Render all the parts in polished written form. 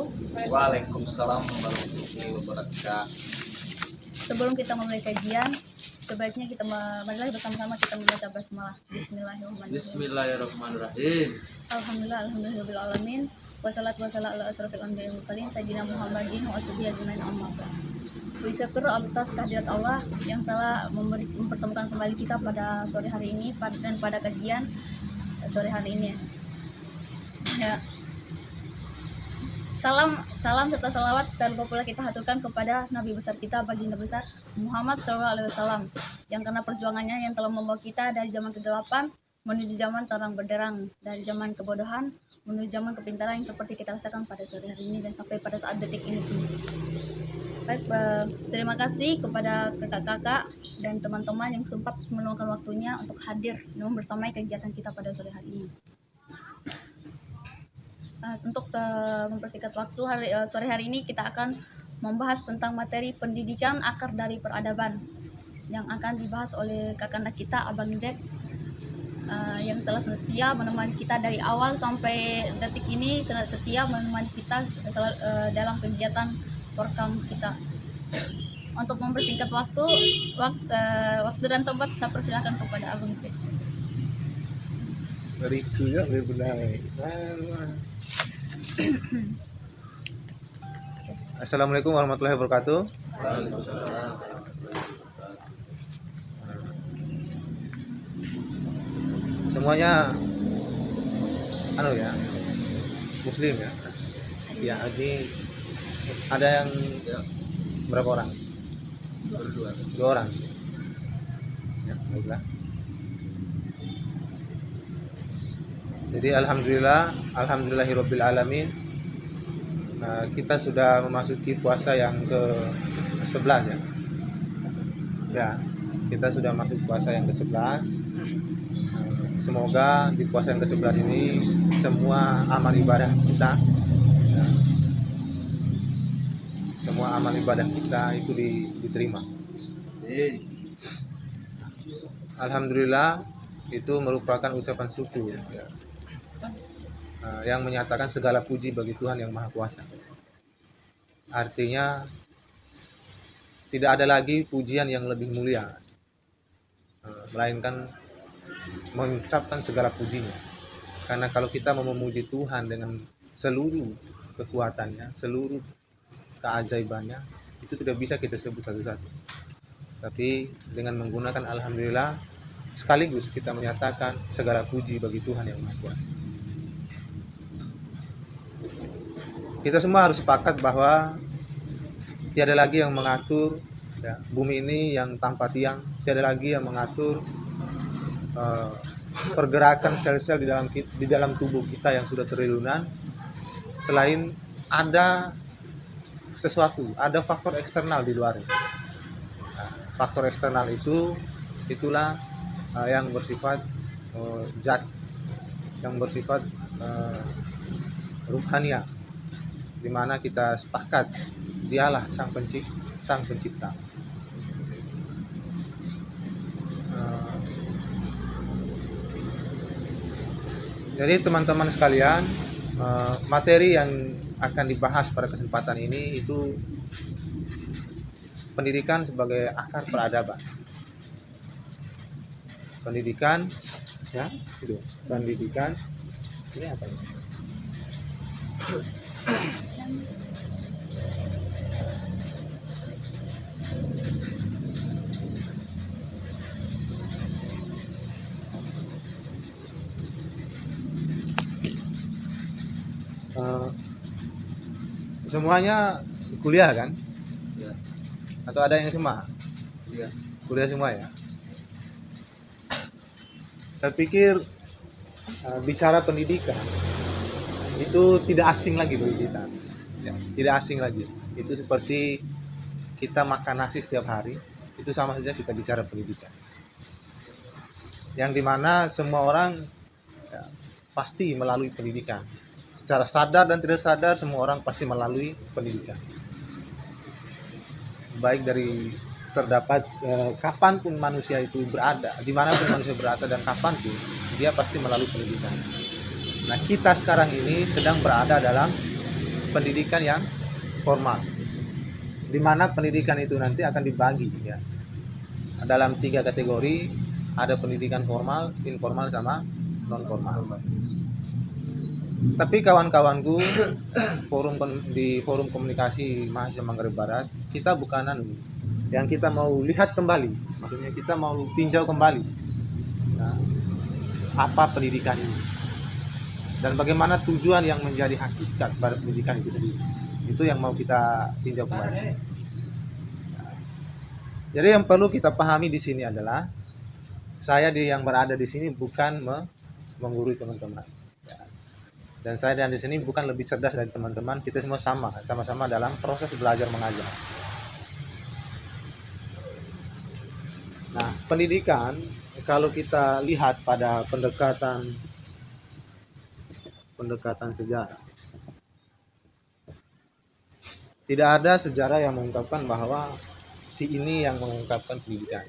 wabarakatuh. Waalaikumsalam warahmatullahi wabarakatuh. Sebelum kita memulai kajian, sebaiknya kita marilah bersama-sama kita membaca basmalah. Bismillahirrahmanirrahim. Bismillahirrahmanirrahim. Alhamdulillahirabbil alamin. Wassalatu wassalamu ala asrofil anbiya'i wal mursalin sayyidina Muhammadin wa ashabihi ajmain amma ba'd. Bersyukur atas kehadirat Allah yang telah mempertemukan kembali kita pada sore hari ini dan pada kajian sore hari ini. Ya. Salam serta salawat dan pula kita haturkan kepada Nabi besar kita, baginda besar Muhammad SAW, yang karena perjuangannya yang telah membawa kita dari zaman ke-8 menuju zaman terang benderang, dari zaman kebodohan menuju zaman kepintaran yang seperti kita rasakan pada sore hari ini dan sampai pada saat detik ini. Baik, terima kasih kepada kakak-kakak dan teman-teman yang sempat meluangkan waktunya untuk hadir membersamai kegiatan kita pada sore hari ini. Untuk mempersingkat waktu, sore hari ini kita akan membahas tentang materi pendidikan akar dari peradaban yang akan dibahas oleh kakak kita Abang Jack, yang telah setia menemani kita dari awal sampai detik ini, setia menemani kita dalam kegiatan program kita. Untuk mempersingkat waktu dan tempat, saya persilakan kepada Abang Jack. Juga benar. Assalamualaikum warahmatullahi wabarakatuh. Waalaikumsalam. Semuanya ya, muslim ya. Ya, ini ada yang berapa orang? Dua orang. Ya, baiklah. Jadi alhamdulillahirabbil alamin. Kita sudah memasuki puasa yang ke-11 ya. Ya, kita sudah masuk puasa yang ke-11. Semoga di puasa yang ke-11 ini semua amal ibadah kita itu diterima. Alhamdulillah, itu merupakan ucapan syukur ya, yang menyatakan segala puji bagi Tuhan yang Maha Kuasa. Artinya tidak ada lagi pujian yang lebih mulia melainkan mengucapkan segala pujinya. Karena kalau kita mau memuji Tuhan dengan seluruh kekuatannya, seluruh keajaibannya, itu tidak bisa kita sebut satu-satu. Tapi dengan menggunakan alhamdulillah, sekaligus kita menyatakan segala puji bagi Tuhan yang Maha Kuasa. Kita semua harus sepakat bahwa tiada lagi yang mengatur bumi ini yang tanpa tiang, tiada lagi yang mengatur pergerakan sel-sel di dalam tubuh kita yang sudah triliunan, selain ada sesuatu, ada faktor eksternal di luar. Faktor eksternal itulah yang bersifat zat, yang bersifat ruhania, di mana kita sepakat dialah sang pencipta. Jadi teman-teman sekalian, materi yang akan dibahas pada kesempatan ini itu pendidikan sebagai akar peradaban. Pendidikan ya, itu. Pendidikan ini apa ini? Semuanya kuliah kan? Ya. Atau ada yang SMA? Iya. Kuliah semua ya. Saya pikir bicara pendidikan itu tidak asing lagi bagi kita. Ya, tidak asing lagi. Itu seperti kita makan nasi setiap hari, itu sama saja kita bicara pendidikan. Yang dimana semua orang pasti melalui pendidikan. Secara sadar dan tidak sadar, semua orang pasti melalui pendidikan. Baik dari terdapat kapanpun manusia itu berada, dimanapun manusia berada dan kapanpun, dia pasti melalui pendidikan. Nah, kita sekarang ini sedang berada dalam pendidikan yang formal, di mana pendidikan itu nanti akan dibagi ya dalam 3 kategori, ada pendidikan formal, informal, sama non formal. Tapi kawan-kawanku di forum komunikasi mahasiswa Manggarai Barat, kita bukanan yang kita mau lihat kembali, maksudnya kita mau tinjau kembali apa pendidikan ini dan bagaimana tujuan yang menjadi hakikat pada pendidikan itu sendiri. Itu yang mau kita tinjau kembali. Jadi yang perlu kita pahami di sini adalah saya yang berada di sini bukan menggurui teman-teman. Dan saya di sini bukan lebih cerdas dari teman-teman, kita semua sama-sama dalam proses belajar mengajar. Nah, pendidikan kalau kita lihat pada pendekatan sejarah, tidak ada sejarah yang mengungkapkan bahwa si ini yang mengungkapkan pendidikan,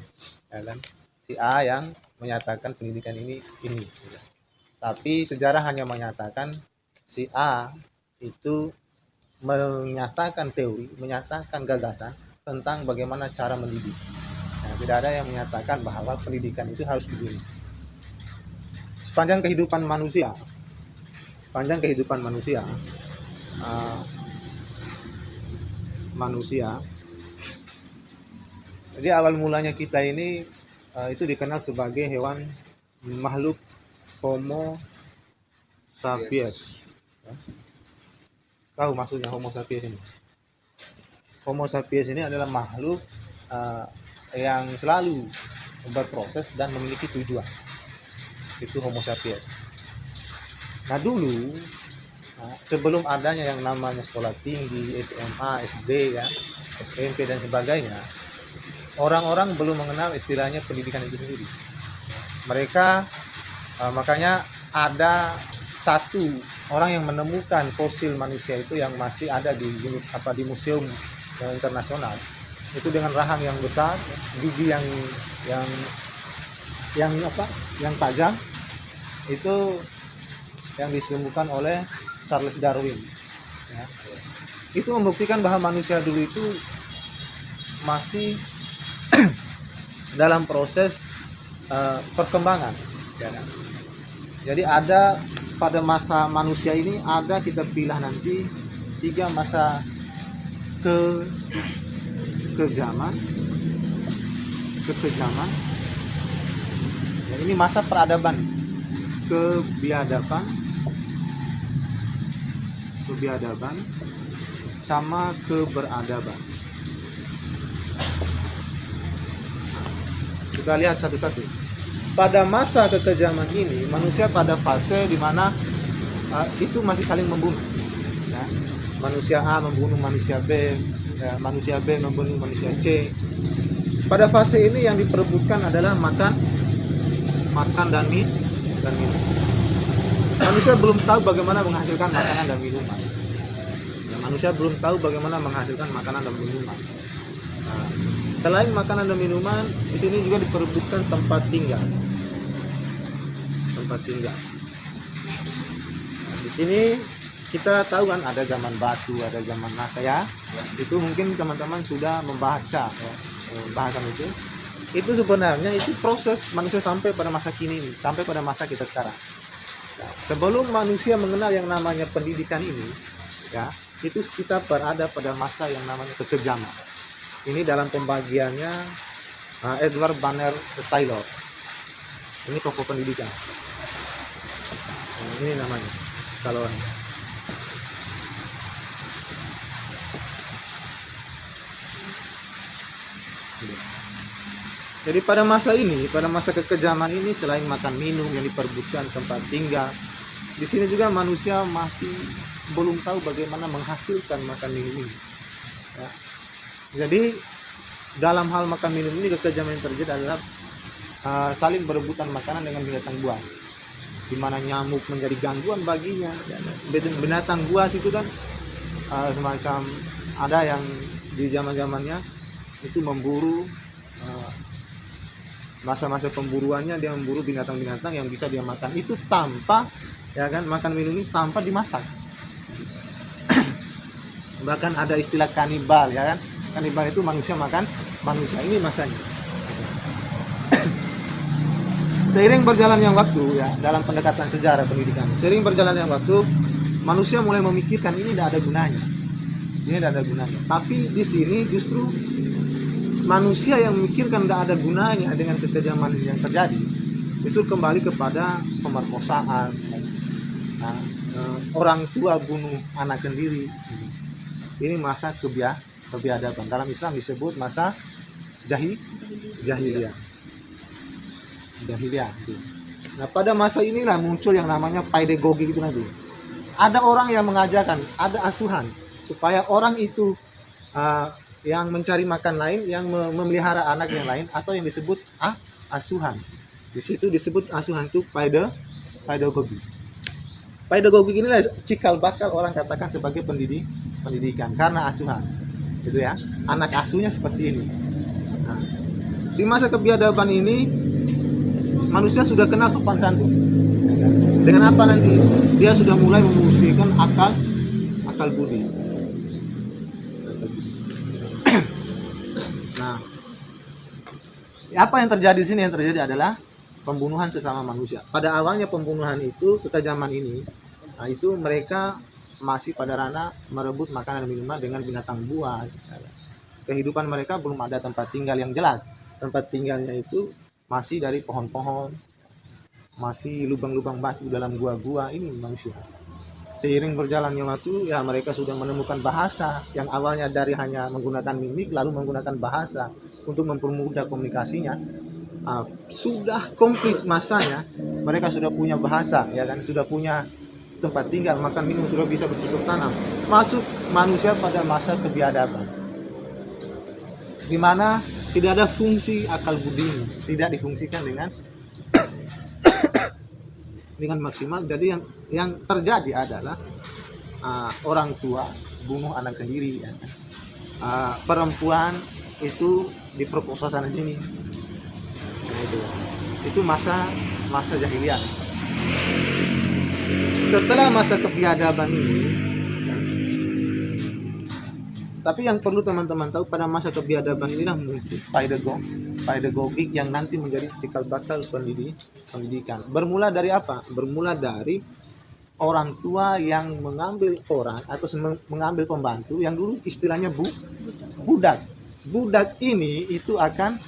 ya kan? Si A yang menyatakan pendidikan ini. Tapi sejarah hanya menyatakan si A itu menyatakan teori, menyatakan gagasan tentang bagaimana cara mendidik. Nah, tidak ada yang menyatakan bahwa pendidikan itu harus begini. Sepanjang kehidupan manusia, jadi awal mulanya kita ini itu dikenal sebagai hewan makhluk Homo sapiens. Tahu maksudnya Homo sapiens ini? Homo sapiens ini adalah makhluk yang selalu berproses dan memiliki tujuan. Itu Homo sapiens. Nah dulu, sebelum adanya yang namanya sekolah tinggi, SMA, SD, ya, SMP dan sebagainya, orang-orang belum mengenal istilahnya pendidikan itu sendiri. Mereka makanya ada satu orang yang menemukan fosil manusia itu yang masih ada di museum internasional, itu dengan rahang yang besar, gigi yang tajam, itu yang ditemukan oleh Charles Darwin. Ya. Itu membuktikan bahwa manusia dulu itu masih dalam proses perkembangan. Ya. Jadi ada pada masa manusia ini ada kita pilih nanti 3 masa kekejaman. Ya, ini masa peradaban, kebiadaban sama keberadaban. Kita lihat satu-satu. Pada masa kekejaman ini, manusia pada fase di mana itu masih saling membunuh. Ya. Manusia A membunuh manusia B, ya, manusia B membunuh manusia C. Pada fase ini yang diperebutkan adalah makan dan minum. Manusia belum tahu bagaimana menghasilkan makanan dan minuman. Ya, manusia belum tahu bagaimana menghasilkan makanan dan minuman. Selain makanan dan minuman, di sini juga diperebutkan tempat tinggal. Nah, di sini kita tahu kan ada zaman batu, ada zaman naga ya. Itu mungkin teman-teman sudah membaca ya, bahasan itu. Itu sebenarnya itu proses manusia sampai pada masa kini, sampai pada masa kita sekarang. Nah, sebelum manusia mengenal yang namanya pendidikan ini, ya, itu kita berada pada masa yang namanya kekejaman. Ini dalam pembagiannya Edward Banner Taylor. Ini tokoh pendidikan. Nah, ini namanya kalau jadi pada masa kekejaman ini, selain makan minum yang diperebutkan tempat tinggal, di sini juga manusia masih belum tahu bagaimana menghasilkan makan minum ini. Ya. Jadi dalam hal makan minum ini kekejaman yang terjadi adalah saling berebutan makanan dengan binatang buas, di mana nyamuk menjadi gangguan baginya. Binatang buas itu kan semacam ada yang di zaman-zamannya itu memburu, masa-masa pemburuannya dia memburu binatang-binatang yang bisa dia makan itu tanpa, ya kan, makan minum ini tanpa dimasak. Bahkan ada istilah kanibal, ya kan? Kanibal itu manusia makan manusia. Ini masanya. Seiring berjalannya waktu, ya, dalam pendekatan sejarah pendidikan, seiring berjalannya waktu, manusia mulai memikirkan ini tidak ada gunanya. Ini tidak ada gunanya. Tapi di sini justru manusia yang memikirkan tidak ada gunanya dengan kekejaman yang terjadi, justru kembali kepada pemerkosaan. Nah, orang tua bunuh anak sendiri. Ini masa kebiadaban. Dalam Islam disebut masa jahiliyah. Nah, pada masa inilah muncul yang namanya pedagogi itu nanti. Ada orang yang mengajarkan, ada asuhan supaya orang itu yang mencari makan lain, yang memelihara anak yang lain, atau yang disebut asuhan. Di situ disebut asuhan itu pedagogi. Pedagogi inilah cikal bakal orang katakan sebagai pendidikan karena asuhan. Gitu ya. Anak asuhnya seperti ini. Nah, di masa kebiadaban ini manusia sudah kenal sopan santun. Dengan apa nanti? Dia sudah mulai memfungsikan akal budi. Nah, apa yang terjadi di sini? Yang terjadi adalah pembunuhan sesama manusia. Pada awalnya pembunuhan itu, kekejaman ini, nah itu mereka masih pada ranah merebut makanan dan minuman dengan binatang buas. Kehidupan mereka belum ada tempat tinggal yang jelas. Tempat tinggalnya itu masih dari pohon-pohon, masih lubang-lubang batu dalam gua-gua. Ini manusia. Seiring berjalannya waktu, ya mereka sudah menemukan bahasa yang awalnya dari hanya menggunakan mimik, lalu menggunakan bahasa untuk mempermudah komunikasinya. Sudah komplit masanya, mereka sudah punya bahasa, ya kan, sudah punya tempat tinggal, makan minum, sudah bisa bercocok tanam. Masuk manusia pada masa kebiadaban, di mana tidak ada fungsi akal budi, tidak difungsikan dengan maksimal. Jadi yang terjadi adalah orang tua bunuh anak sendiri, ya. Perempuan itu diperkosa sana sini. Itu masa jahiliyah. Setelah masa kebiadaban ini, tapi yang perlu teman-teman tahu, pada masa kebiadaban inilah muncul pedagogik yang nanti menjadi cikal bakal pendidikan. Bermula dari apa? Bermula dari orang tua yang mengambil orang atau mengambil pembantu yang dulu istilahnya budak. Budak ini itu akan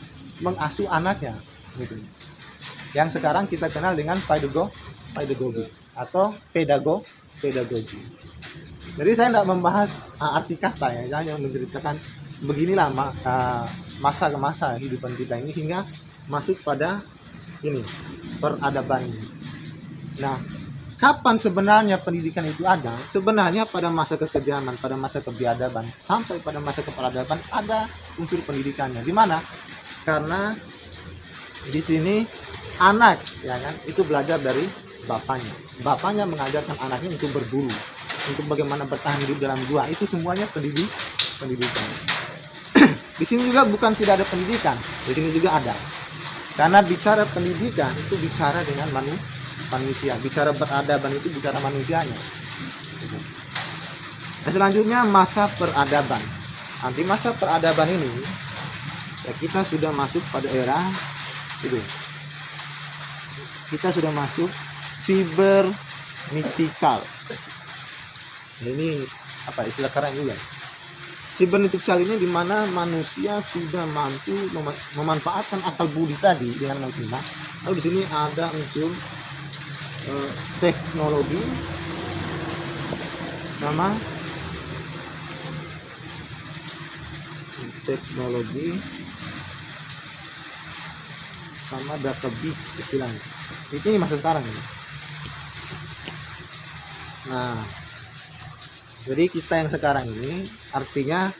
mengasuh anaknya, gitu. Yang sekarang kita kenal dengan pedagogi atau pedagogi. Jadi saya tidak membahas arti kata, ya, hanya menceritakan beginilah masa ke masa kehidupan kita ini hingga masuk pada ini peradaban ini. Nah, kapan sebenarnya pendidikan itu ada? Sebenarnya pada masa kekejaman, pada masa kebiadaban sampai pada masa keperadaban ada unsur pendidikannya. Di mana? Karena di sini anak, ya kan, itu belajar dari bapaknya. Bapaknya mengajarkan anaknya untuk berburu, untuk bagaimana bertahan hidup dalam gua. Itu semuanya pendidikan. Di sini juga bukan tidak ada pendidikan, di sini juga ada. Karena bicara pendidikan itu bicara dengan manusia, bicara peradaban itu bicara manusianya. Nah, selanjutnya masa peradaban. Nanti masa peradaban ini, ya, kita sudah masuk pada era itu. Kita sudah masuk cybernetikal. Ini apa istilah keren juga. Cybernetikal ini di mana manusia sudah mampu memanfaatkan akal budi tadi dengan maksimal. Lalu di sini ada unsur teknologi, nama teknologi sama data big istilahnya. Ini masa sekarang ini. Nah, jadi kita yang sekarang ini artinya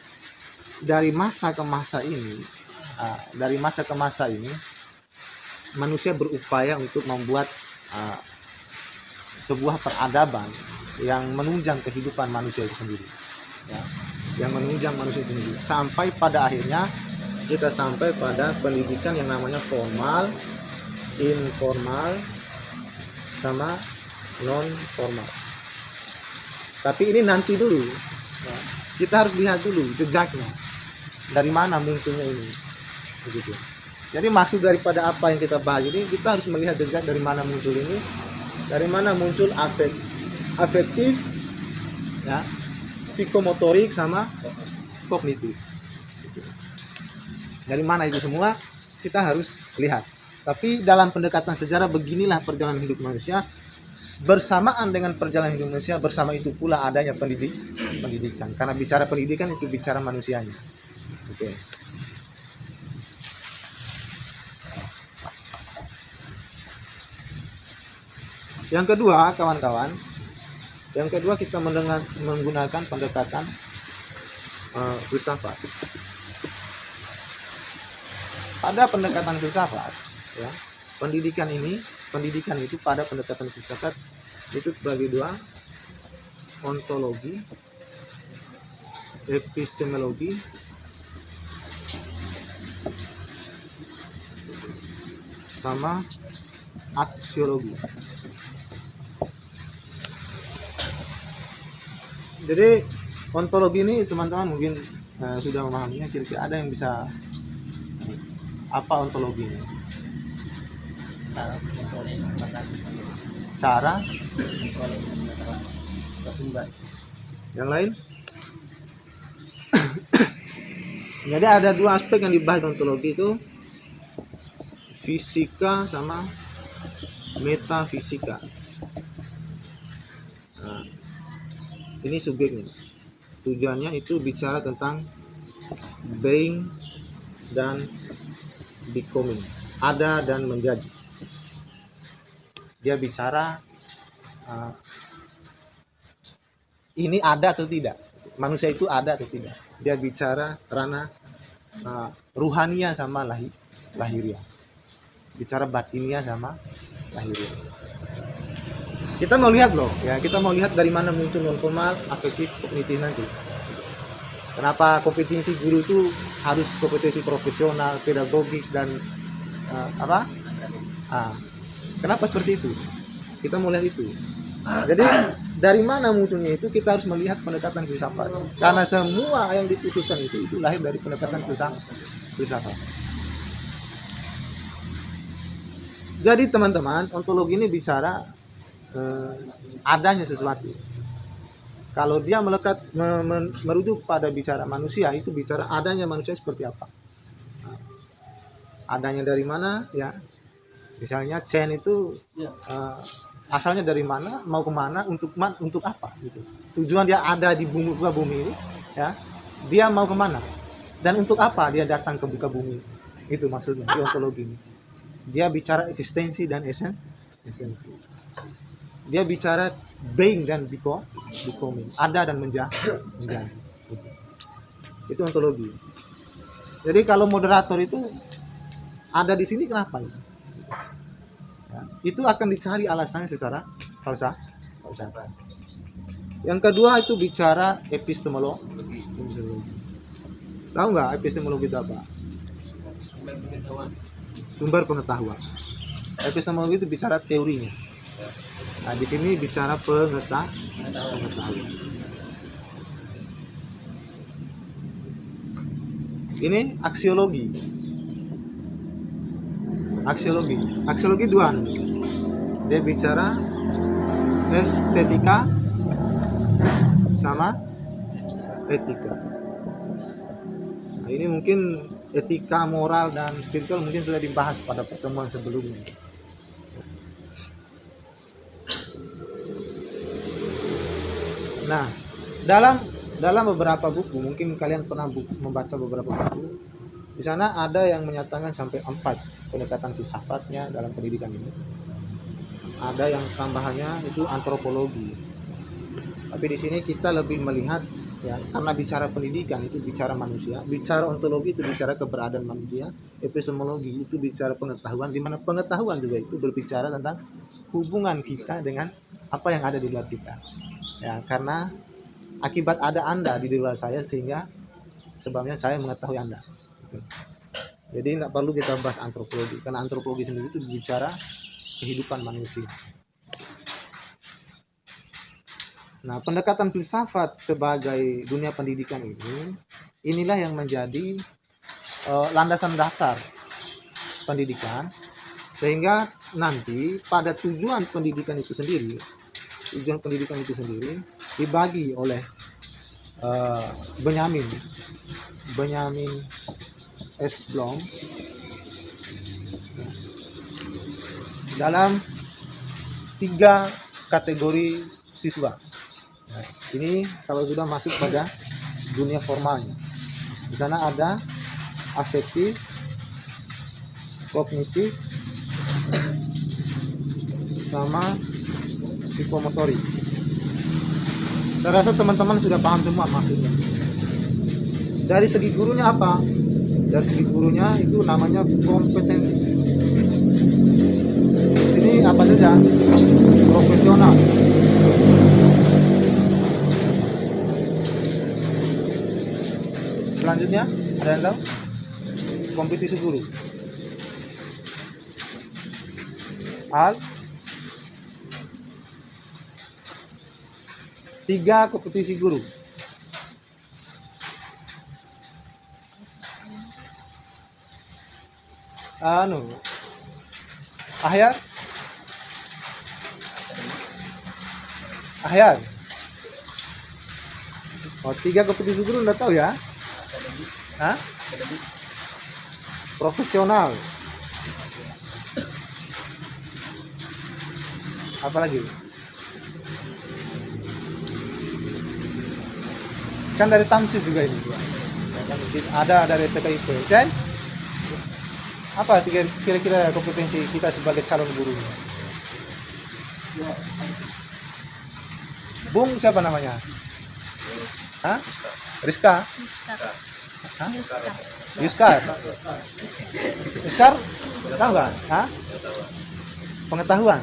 dari masa ke masa ini, manusia berupaya untuk membuat sebuah peradaban yang menunjang kehidupan manusia itu sendiri, ya, yang menunjang manusia itu sendiri, sampai pada akhirnya kita sampai pada pendidikan yang namanya formal, informal, sama non formal. Tapi ini nanti dulu, ya. kita harus lihat dulu jejaknya, dari mana munculnya ini, begitu. Jadi maksud daripada apa yang kita bahas ini, kita harus melihat jejak dari mana muncul ini, dari mana muncul afektif, ya, psikomotorik sama kognitif. Dari mana itu semua kita harus lihat. Tapi dalam pendekatan sejarah beginilah perjalanan hidup manusia. Bersamaan dengan perjalanan hidup manusia, bersama itu pula adanya pendidikan. Karena bicara pendidikan itu bicara manusianya. Oke. Yang kedua, kawan-kawan, yang kedua kita menggunakan pendekatan filsafat. Pada pendekatan filsafat, ya, pendidikan itu pada pendekatan filsafat itu terbagi dua, ontologi, epistemologi, sama aksiologi. Jadi ontologi ini teman-teman mungkin sudah memahaminya. Kira-kira ada yang bisa apa ontologi ini? Cara yang lain. Jadi ada dua aspek yang dibahas ontologi itu, fisika sama metafisika. Nah, ini subjeknya. Tujuannya itu bicara tentang being dan becoming, ada dan menjadi. Dia bicara ini ada atau tidak, manusia itu ada atau tidak. Dia bicara ranah ruhania sama lahiriah, bicara batinia sama lahiriah. Kita mau lihat loh, ya, kita mau lihat dari mana muncul non formal, afektif, kognitif nanti. Kenapa kompetensi guru itu harus kompetensi profesional, pedagogik dan kenapa seperti itu? Kita mau lihat itu. Jadi dari mana munculnya itu kita harus melihat pendekatan filsafat. Karena semua yang diputuskan itu lahir dari pendekatan filsafat. Jadi teman-teman, ontologi ini bicara adanya sesuatu. Kalau dia melekat merujuk pada bicara manusia, itu bicara adanya manusia seperti apa. Adanya dari mana, ya. Misalnya Chen itu asalnya dari mana, mau kemana, untuk apa gitu. Tujuan dia ada di buka bumi ini, ya. Dia mau kemana dan untuk apa dia datang ke buka bumi. Itu maksudnya di ontologi ini. Dia bicara eksistensi dan esensi. Dia bicara being dan becoming, ada dan menjadi. Itu ontologi. Jadi kalau moderator itu ada di sini kenapa? Ya, itu akan dicari alasannya secara falsafah. Yang kedua itu bicara epistemologi. Tahu nggak epistemologi itu apa? Sumber pengetahuan. Epistemologi itu bicara teorinya. Nah, di sini bicara pengetahuan. Ini aksiologi. Aksiologi dua. Dia bicara estetika sama etika. Nah, ini mungkin etika, moral dan spiritual mungkin sudah dibahas pada pertemuan sebelumnya. Nah, dalam beberapa buku, mungkin kalian pernah membaca beberapa buku. Di sana ada yang menyatakan sampai 4 pendekatan filsafatnya dalam pendidikan ini. Ada yang tambahannya itu antropologi. Tapi di sini kita lebih melihat, ya, karena bicara pendidikan itu bicara manusia, bicara ontologi itu bicara keberadaan manusia, epistemologi itu bicara pengetahuan, di mana pengetahuan juga itu berbicara tentang hubungan kita dengan apa yang ada di luar kita. Ya, karena akibat ada Anda di luar saya, sehingga sebabnya saya mengetahui Anda. Jadi tidak perlu kita bahas antropologi, karena antropologi sendiri itu bicara kehidupan manusia. Nah, pendekatan filsafat sebagai dunia pendidikan ini, inilah yang menjadi landasan dasar pendidikan, sehingga nanti pada tujuan pendidikan itu sendiri dibagi oleh Benjamin S. Bloom dalam 3 kategori siswa. Nah, ini kalau sudah masuk pada dunia formalnya. Di sana ada afektif, kognitif, sama psikomotorik. Saya rasa teman-teman sudah paham semua maksudnya. Dari segi gurunya apa? Dari segi gurunya itu namanya kompetensi. Di sini apa saja? Profesional. Selanjutnya, ada yang tahu? Kompetisi guru. Al 3 kompetisi guru. Ahyar. Oh, 3 kompetisi guru Anda tahu ya? Hah? Profesional. Apa lagi? Kan dari Tamsis juga ini. Ada dari STKIP. Dan apa kira-kira kompetensi kita sebagai calon guru? Bung siapa namanya? Hah? Rizka? Hah? Yuskar? Yuskar? Tahu nggak? Hah? Pengetahuan?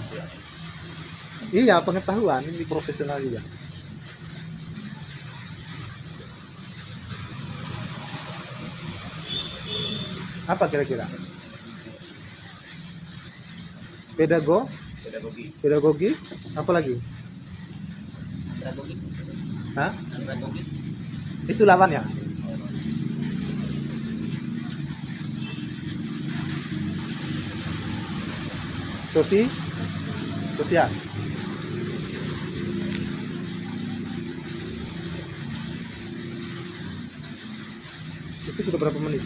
Iya, pengetahuan. Ini profesional juga. Apa kira-kira? Pedagogi. Apa lagi? Hah? Itu lawannya. Sosial. Itu sudah berapa menit?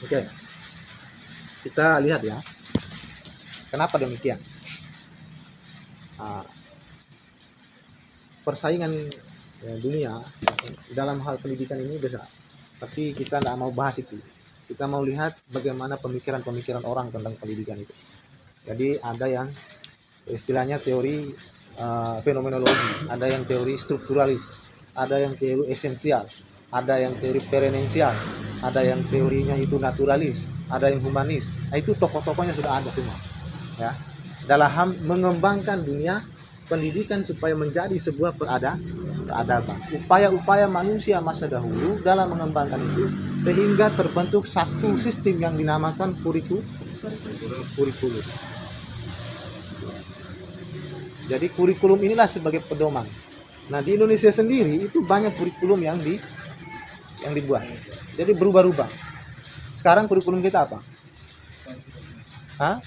Oke. Kita lihat ya. Kenapa demikian? Persaingan dunia dalam hal pendidikan ini besar. Tapi kita tidak mau bahas itu. Kita mau lihat bagaimana pemikiran-pemikiran orang tentang pendidikan itu. Jadi ada yang istilahnya teori fenomenologi, ada yang teori strukturalis, ada yang teori esensial, ada yang teori perenensial, ada yang teorinya itu naturalis, ada yang humanis. Nah, itu tokoh-tokohnya sudah ada semua. Ya, dalam mengembangkan dunia pendidikan supaya menjadi sebuah peradaban. Upaya-upaya manusia masa dahulu dalam mengembangkan itu sehingga terbentuk satu sistem yang dinamakan kurikulum. Jadi kurikulum inilah sebagai pedoman. Nah, di Indonesia sendiri itu banyak kurikulum yang dibuat. Jadi berubah-ubah. Sekarang kurikulum kita apa? Hah?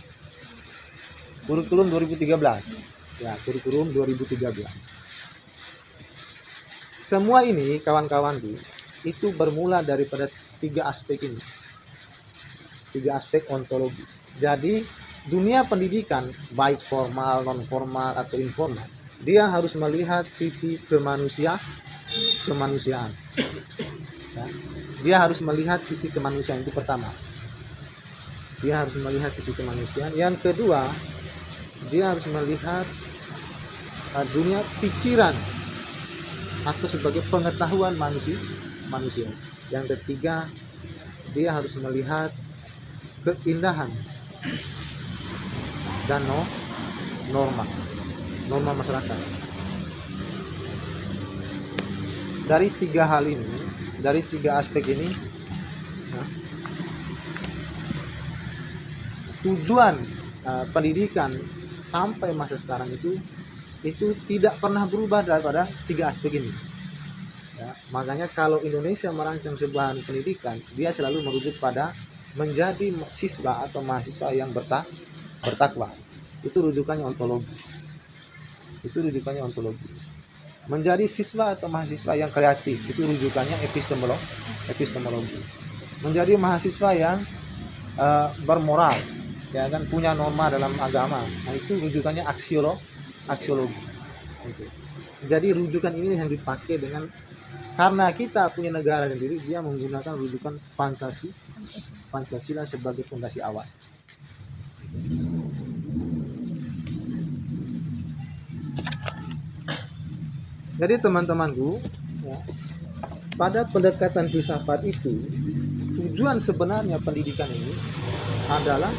Kurikulum 2013. Ya, kurikulum 2013. Semua ini kawan-kawanku itu bermula daripada 3 aspek ini. 3 aspek ontologi. Jadi dunia pendidikan baik formal, non formal atau informal, dia harus melihat sisi kemanusiaan. Ya. Dia harus melihat sisi kemanusiaan, itu pertama. Dia harus melihat sisi kemanusiaan. Yang kedua, dia harus melihat dunia pikiran atau sebagai pengetahuan manusia. Yang ketiga, dia harus melihat keindahan dan norma masyarakat. Dari 3 hal ini, dari 3 aspek ini, tujuan pendidikan sampai masa sekarang itu tidak pernah berubah daripada 3 aspek ini. Ya, makanya kalau Indonesia merancang sebuah pendidikan, dia selalu merujuk pada menjadi siswa atau mahasiswa yang bertakwa. Itu rujukannya ontologi. Menjadi siswa atau mahasiswa yang kreatif, itu rujukannya epistemologi. Menjadi mahasiswa yang bermoral, ya kan, punya norma dalam agama, nah itu rujukannya aksiologi. Jadi rujukan ini yang dipakai dengan, karena kita punya negara sendiri, dia menggunakan rujukan Pancasila sebagai fondasi awal. Jadi teman-temanku, ya, pada pendekatan filsafat itu, tujuan sebenarnya pendidikan ini adalah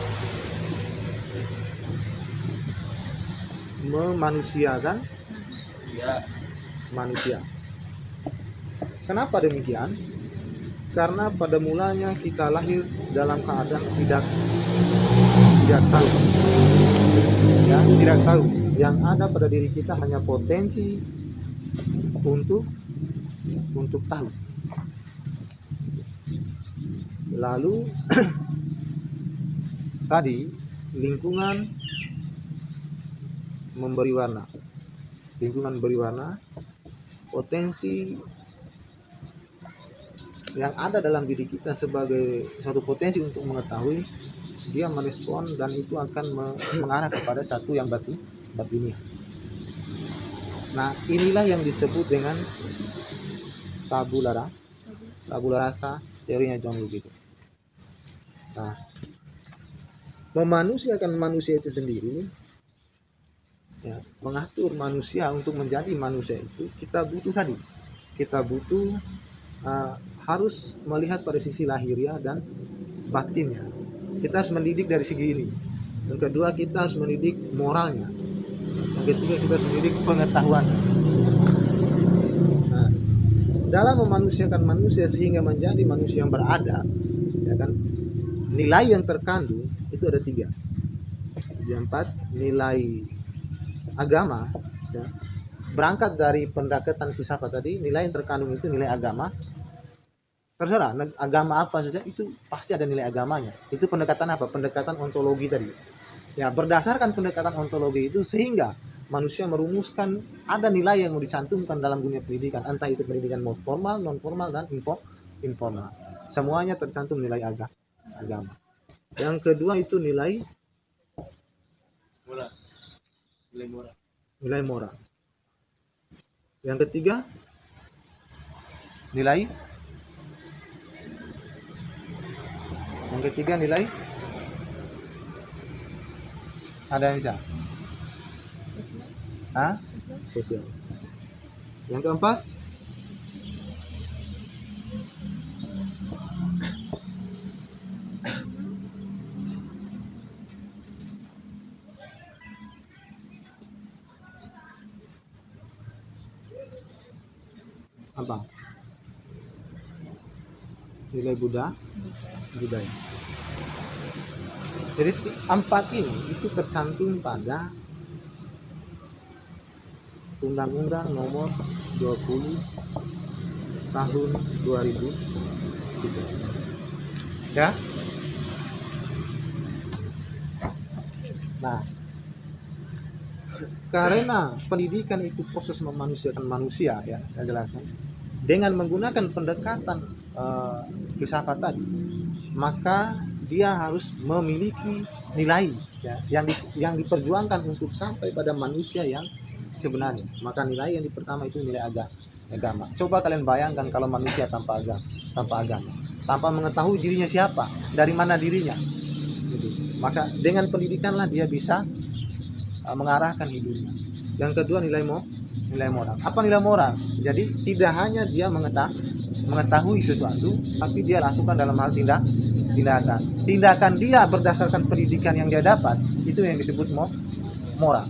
memanusiakan manusia. Kenapa demikian? Karena pada mulanya kita lahir dalam keadaan tidak tahu. Ya, tidak tahu. Yang ada pada diri kita hanya potensi untuk tahu. Lalu tadi lingkungan memberi warna. Lingkungan beri warna, potensi yang ada dalam diri kita sebagai suatu potensi untuk mengetahui, dia merespon dan itu akan mengarah kepada satu yang batiniah. Nah, inilah yang disebut dengan tabula rasa, teorinya John Locke itu. Nah, memanusiakan manusia itu sendiri, ya, mengatur manusia untuk menjadi manusia itu, kita butuh harus melihat pada sisi lahiriah dan batinnya. Kita harus mendidik dari segi ini. Yang kedua, kita harus mendidik moralnya. Yang ketiga, kita harus mendidik pengetahuannya. Nah, dalam memanusiakan manusia sehingga menjadi manusia yang beradab, ya kan, nilai yang terkandung itu ada 3. Yang 4, nilai agama, ya. Berangkat dari pendekatan filsafat tadi, nilai yang terkandung itu nilai agama. Terserah agama apa saja, itu pasti ada nilai agamanya. Itu pendekatan apa? Pendekatan ontologi tadi. Ya, berdasarkan pendekatan ontologi itu sehingga manusia merumuskan ada nilai yang mau dicantumkan dalam dunia pendidikan, entah itu pendidikan mau formal, non formal, dan informal. Semuanya tercantum nilai agama. Yang kedua itu nilai moral. Yang ketiga nilai ada yang bisa? Sosial. Yang keempat apa? Nilai budaya. Jadi 4 ini itu tercantum pada Undang-Undang Nomor 20 Tahun 2003. Ya. Nah, karena pendidikan itu proses memanusiakan manusia, ya, saya jelaskan. Dengan menggunakan pendekatan filsafat tadi, maka dia harus memiliki nilai, ya, yang diperjuangkan untuk sampai pada manusia yang sebenarnya. Maka nilai yang pertama itu nilai agama. Coba kalian bayangkan kalau manusia tanpa agama, tanpa mengetahui dirinya siapa, dari mana dirinya, gitu. Maka dengan pendidikanlah dia bisa mengarahkan hidupnya. Yang kedua nilai moral. Apa nilai moral? Jadi tidak hanya dia mengetahui sesuatu, tapi dia lakukan dalam hal tindakan dia berdasarkan pendidikan yang dia dapat, itu yang disebut moral.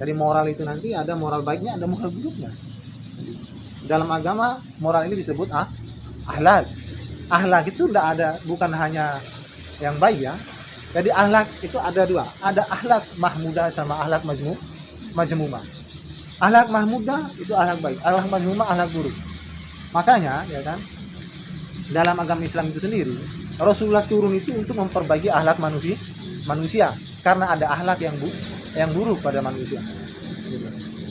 Jadi moral itu nanti ada moral baiknya, ada moral buruknya. Dalam agama moral ini disebut akhlak. Akhlak itu bukan hanya yang baik, ya, Jadi akhlak itu ada dua, ada akhlak mahmudah sama akhlak majmumah. Akhlak mahmudah itu akhlak baik, akhlak majmumah akhlak buruk. Makanya ya kan, dalam agama Islam itu sendiri Rasulullah turun itu untuk memperbaiki akhlak manusia karena ada akhlak yang buruk pada manusia.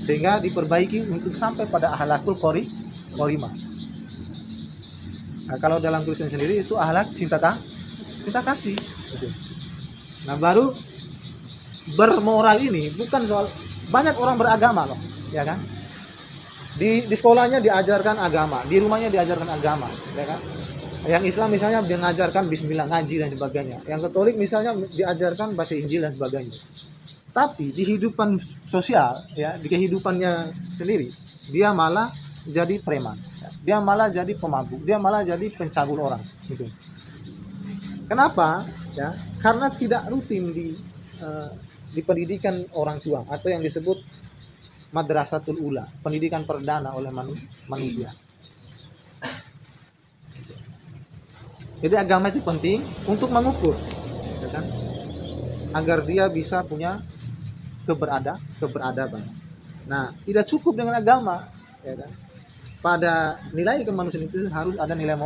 Sehingga diperbaiki untuk sampai pada akhlakul karimah. Nah, kalau dalam Kristen sendiri itu akhlak cinta kasih. Nah, baru bermoral ini bukan soal banyak orang beragama loh, ya kan? Di sekolahnya diajarkan agama, di rumahnya diajarkan agama, ya kan? Yang Islam misalnya dia mengajarkan bismillah, ngaji dan sebagainya. Yang Katolik misalnya diajarkan baca Injil dan sebagainya. Tapi di kehidupan sosial, ya, di kehidupannya sendiri, dia malah jadi preman, dia malah jadi pemabuk, dia malah jadi pencabul orang, gitu. Kenapa? Ya, karena tidak rutin di pendidikan orang tua atau yang disebut madrasatul ula, pendidikan perdana oleh manusia. Jadi agama itu penting untuk mengukur, ya kan? Agar dia bisa punya keberadaban. Nah, tidak cukup dengan agama, ya kan? Pada nilai kemanusiaan itu harus ada nilai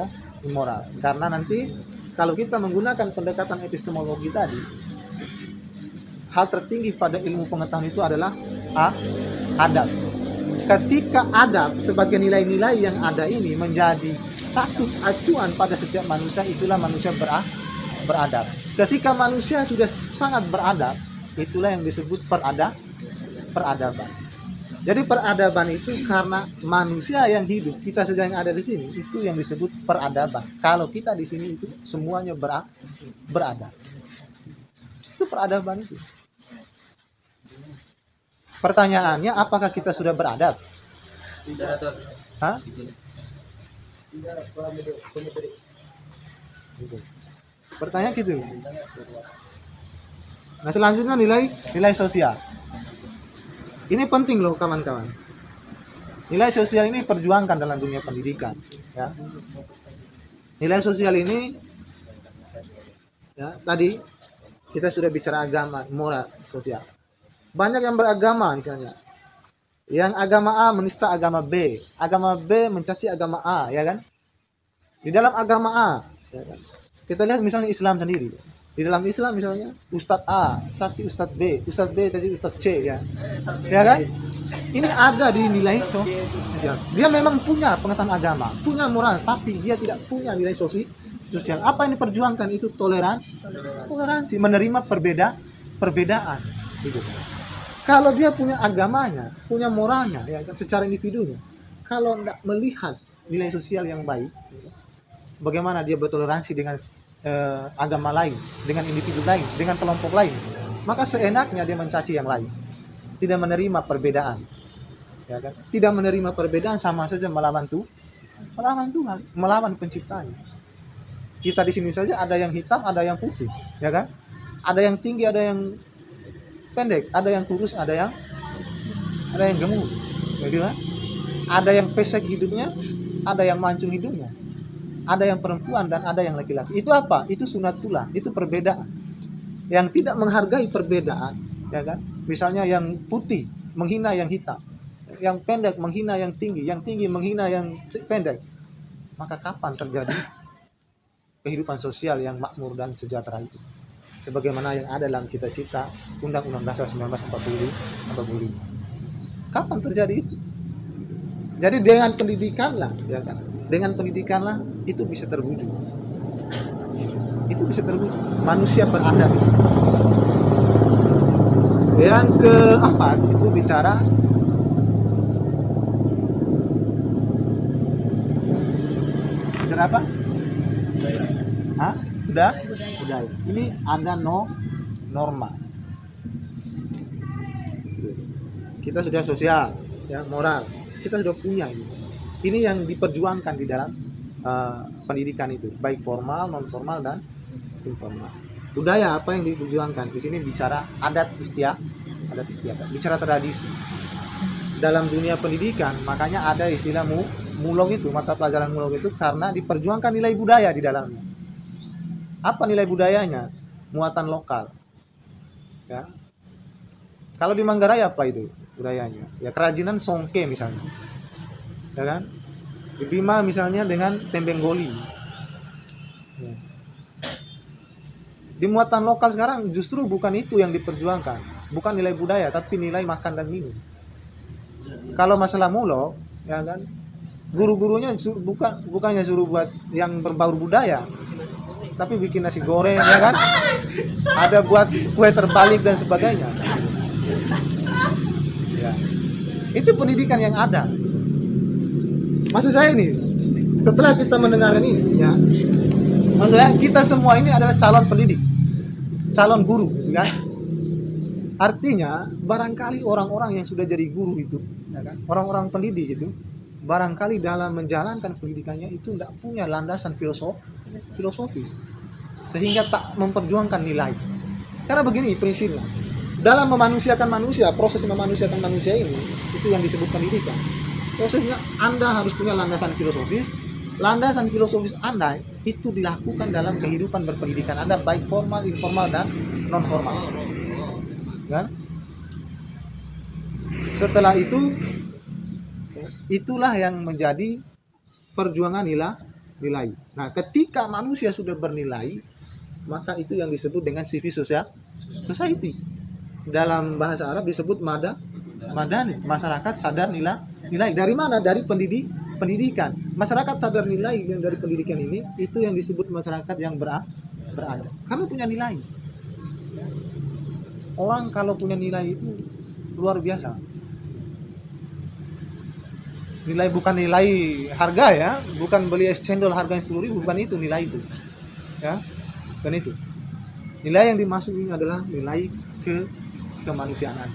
moral. Karena nanti kalau kita menggunakan pendekatan epistemologi tadi, hal tertinggi pada ilmu pengetahuan itu adalah adab. Ketika adab sebagai nilai-nilai yang ada ini menjadi satu acuan pada setiap manusia, itulah manusia beradab. Ketika manusia sudah sangat beradab, itulah yang disebut peradaban. Jadi peradaban itu karena manusia yang hidup, kita saja yang ada di sini, itu yang disebut peradaban. Kalau kita di sini itu semuanya beradab. Itu peradaban itu. Pertanyaannya, apakah kita sudah beradab? Tidak ada. Hah? Pertanyaan gitu. Nah, selanjutnya nilai sosial. Ini penting loh kawan-kawan. Nilai sosial ini perjuangkan dalam dunia pendidikan, ya. Nilai sosial ini, ya, tadi kita sudah bicara agama, moral, sosial. Banyak yang beragama misalnya. Yang agama A menista agama B, agama B mencaci agama A, ya kan? Di dalam agama A, ya kan? Kita lihat misalnya Islam sendiri. Di dalam Islam misalnya Ustadz A caci Ustadz B caci Ustadz C, ya. Ya kan? Ini ada di nilai sosial. Dia memang punya pengetahuan agama, punya moral, tapi dia tidak punya nilai sosial. Apa yang diperjuangkan itu toleransi, menerima perbedaan, gitu. Kalau dia punya agamanya, punya moralnya, ya kan, secara individunya, kalau tidak melihat nilai sosial yang baik, bagaimana dia bertoleransi dengan agama lain, dengan individu lain, dengan kelompok lain, maka seenaknya dia mencaci yang lain, tidak menerima perbedaan, ya kan? Tidak menerima perbedaan sama saja melawan Tuhan, melawan penciptanya. Kita di sini saja ada yang hitam, ada yang putih, ya kan? Ada yang tinggi, ada yang pendek, ada yang kurus, ada yang gemuk, gitu kan? Ada yang pesek hidupnya, ada yang mancung hidupnya, ada yang perempuan dan ada yang laki-laki. Itu apa? Itu sunatullah, itu perbedaan. Yang tidak menghargai perbedaan, ya kan? Misalnya yang putih menghina yang hitam, yang pendek menghina yang tinggi menghina yang pendek. Maka kapan terjadi kehidupan sosial yang makmur dan sejahtera itu? Sebagaimana yang ada dalam cita-cita Undang-Undang Dasar 1945. Kapan terjadi itu? Jadi dengan pendidikanlah, ya kan? Dengan pendidikanlah itu bisa terwujud. Itu bisa terwujud. Manusia beradab. Yang keempat itu bicara apa? Hah? Budaya. Ini ada norma. Kita sudah sosial, ya, moral. Kita sudah punya ini. Ini yang diperjuangkan di dalam pendidikan itu, baik formal, non formal dan informal. Budaya apa yang diperjuangkan? Di sini bicara adat istiadat, bicara tradisi. Dalam dunia pendidikan, makanya ada istilah mulog itu, mata pelajaran mulog itu karena diperjuangkan nilai budaya di dalamnya. Apa nilai budayanya? muatan lokal. Ya. Kalau di Manggarai apa itu budayanya? Ya kerajinan songke misalnya. Ya kan? Di Bima misalnya dengan tembeng goli. Ya. Di muatan lokal sekarang justru bukan itu yang diperjuangkan, bukan nilai budaya tapi nilai makan dan minum. Kalau masalah mulo, ya kan, guru-gurunya bukannya suruh buat yang berbau budaya, tapi bikin nasi goreng, ya kan, ada buat kue terbalik dan sebagainya. Ya. Itu pendidikan yang ada. Maksud saya ini, setelah kita mendengarkan ini, ya, maksudnya kita semua ini adalah calon pendidik, calon guru, ya. Artinya barangkali orang-orang yang sudah jadi guru itu, ya kan, orang-orang pendidik itu, barangkali dalam menjalankan pendidikannya itu tidak punya landasan filosofis, sehingga tak memperjuangkan nilai. Karena begini prinsipnya, dalam memanusiakan manusia, proses memanusiakan manusia ini, itu yang disebut pendidikan. Prosesnya Anda harus punya landasan filosofis. Landasan filosofis Anda itu dilakukan dalam kehidupan berpendidikan Anda, baik formal, informal, dan non formal. Kan? Setelah itu, itulah yang menjadi perjuangan nilai. Nah, ketika manusia sudah bernilai, maka itu yang disebut dengan civil society. Dalam bahasa Arab disebut madani, masyarakat sadar nilai. Dari mana? Dari pendidikan. Masyarakat sadar nilai yang dari pendidikan ini, itu yang disebut masyarakat yang berada. Karena punya nilai. Orang kalau punya nilai itu luar biasa. Nilai bukan nilai harga ya, bukan beli es cendol harganya 10.000, bukan itu nilai itu. Ya. Bukan itu. Nilai yang dimaksud ini adalah nilai kemanusiaan.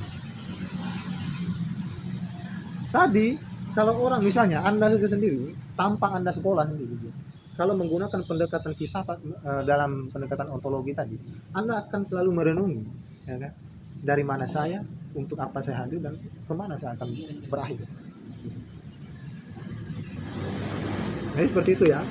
Tadi kalau orang misalnya Anda saja sendiri, tanpa Anda sekolah sendiri, kalau menggunakan pendekatan filsafat dalam pendekatan ontologi tadi, Anda akan selalu merenungi, ya kan? Dari mana saya, untuk apa saya hadir, dan kemana saya akan berakhir. Jadi seperti itu ya.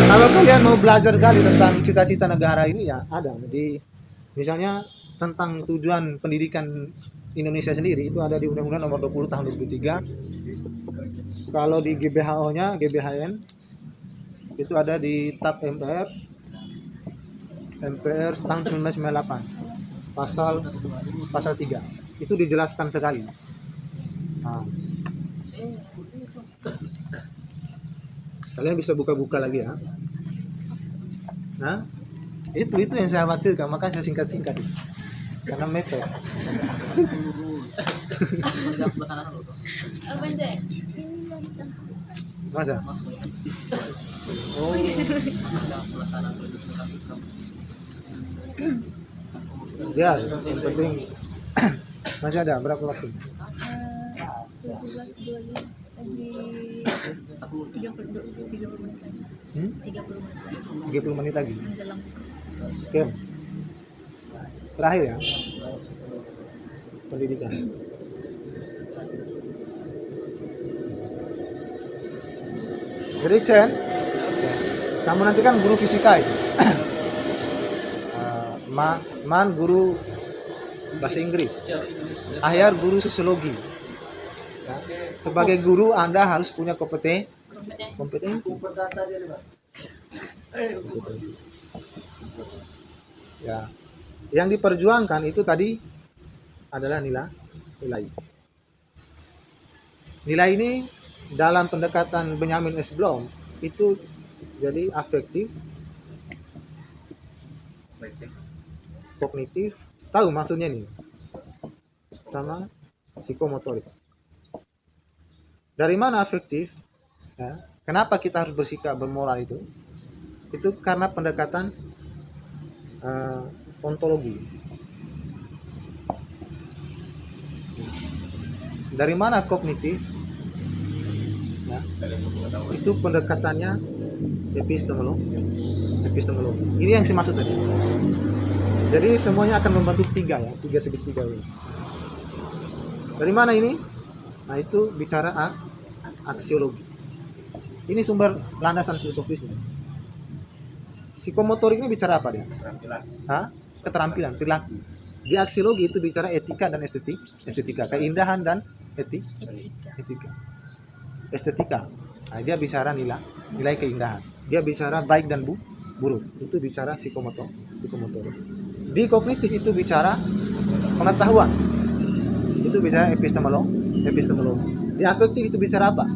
Kalau kalian mau belajar kali tentang cita-cita negara ini, ya ada. Jadi misalnya tentang tujuan pendidikan Indonesia sendiri itu ada di Undang-Undang Nomor 20 Tahun 2003. Kalau di GBHO-nya, GBHN itu ada di TAP MPR tahun 1998 pasal 3. Itu dijelaskan sekali. Nah, kalian bisa buka-buka lagi ya. Nah, itu yang saya khawatirkan, maka saya singkat-singkat itu. Karena mepet. Masa? Oh. Ya, yang penting masih ada berapa waktu? 30 menit lagi. Oke. Terakhir ya. Pendidikan. Jadi Chen, kamu nanti kan guru fisika itu. Man guru bahasa Inggris. Ahyar guru sosiologi. Ya. Sebagai guru Anda harus punya kompetensi. Ya. Yang diperjuangkan itu tadi adalah nilai. Nilai ini dalam pendekatan Benjamin S. Bloom itu jadi afektif, kognitif, tahu maksudnya nih, sama psikomotorik. Dari mana afektif? Ya, kenapa kita harus bersikap bermoral itu? Itu karena pendekatan ontologi. Dari mana kognitif? Ya, itu pendekatannya epistemologi. Ini yang saya maksud tadi. Jadi semuanya akan membentuk tiga segitiga ini. Dari mana ini? Nah itu bicara aksiologi. Ini sumber landasan filosofisnya. Psikomotorik ini bicara apa dia? Hah? Keterampilan, perilaku. Di aksiologi itu bicara etika dan estetika, keindahan dan etika. Estetika. Nah, dia bicara nilai keindahan. Dia bicara baik dan buruk. Itu bicara psikomotorik. Di kognitif itu bicara pengetahuan. Itu bicara epistemologi. Di afektif itu bicara apa?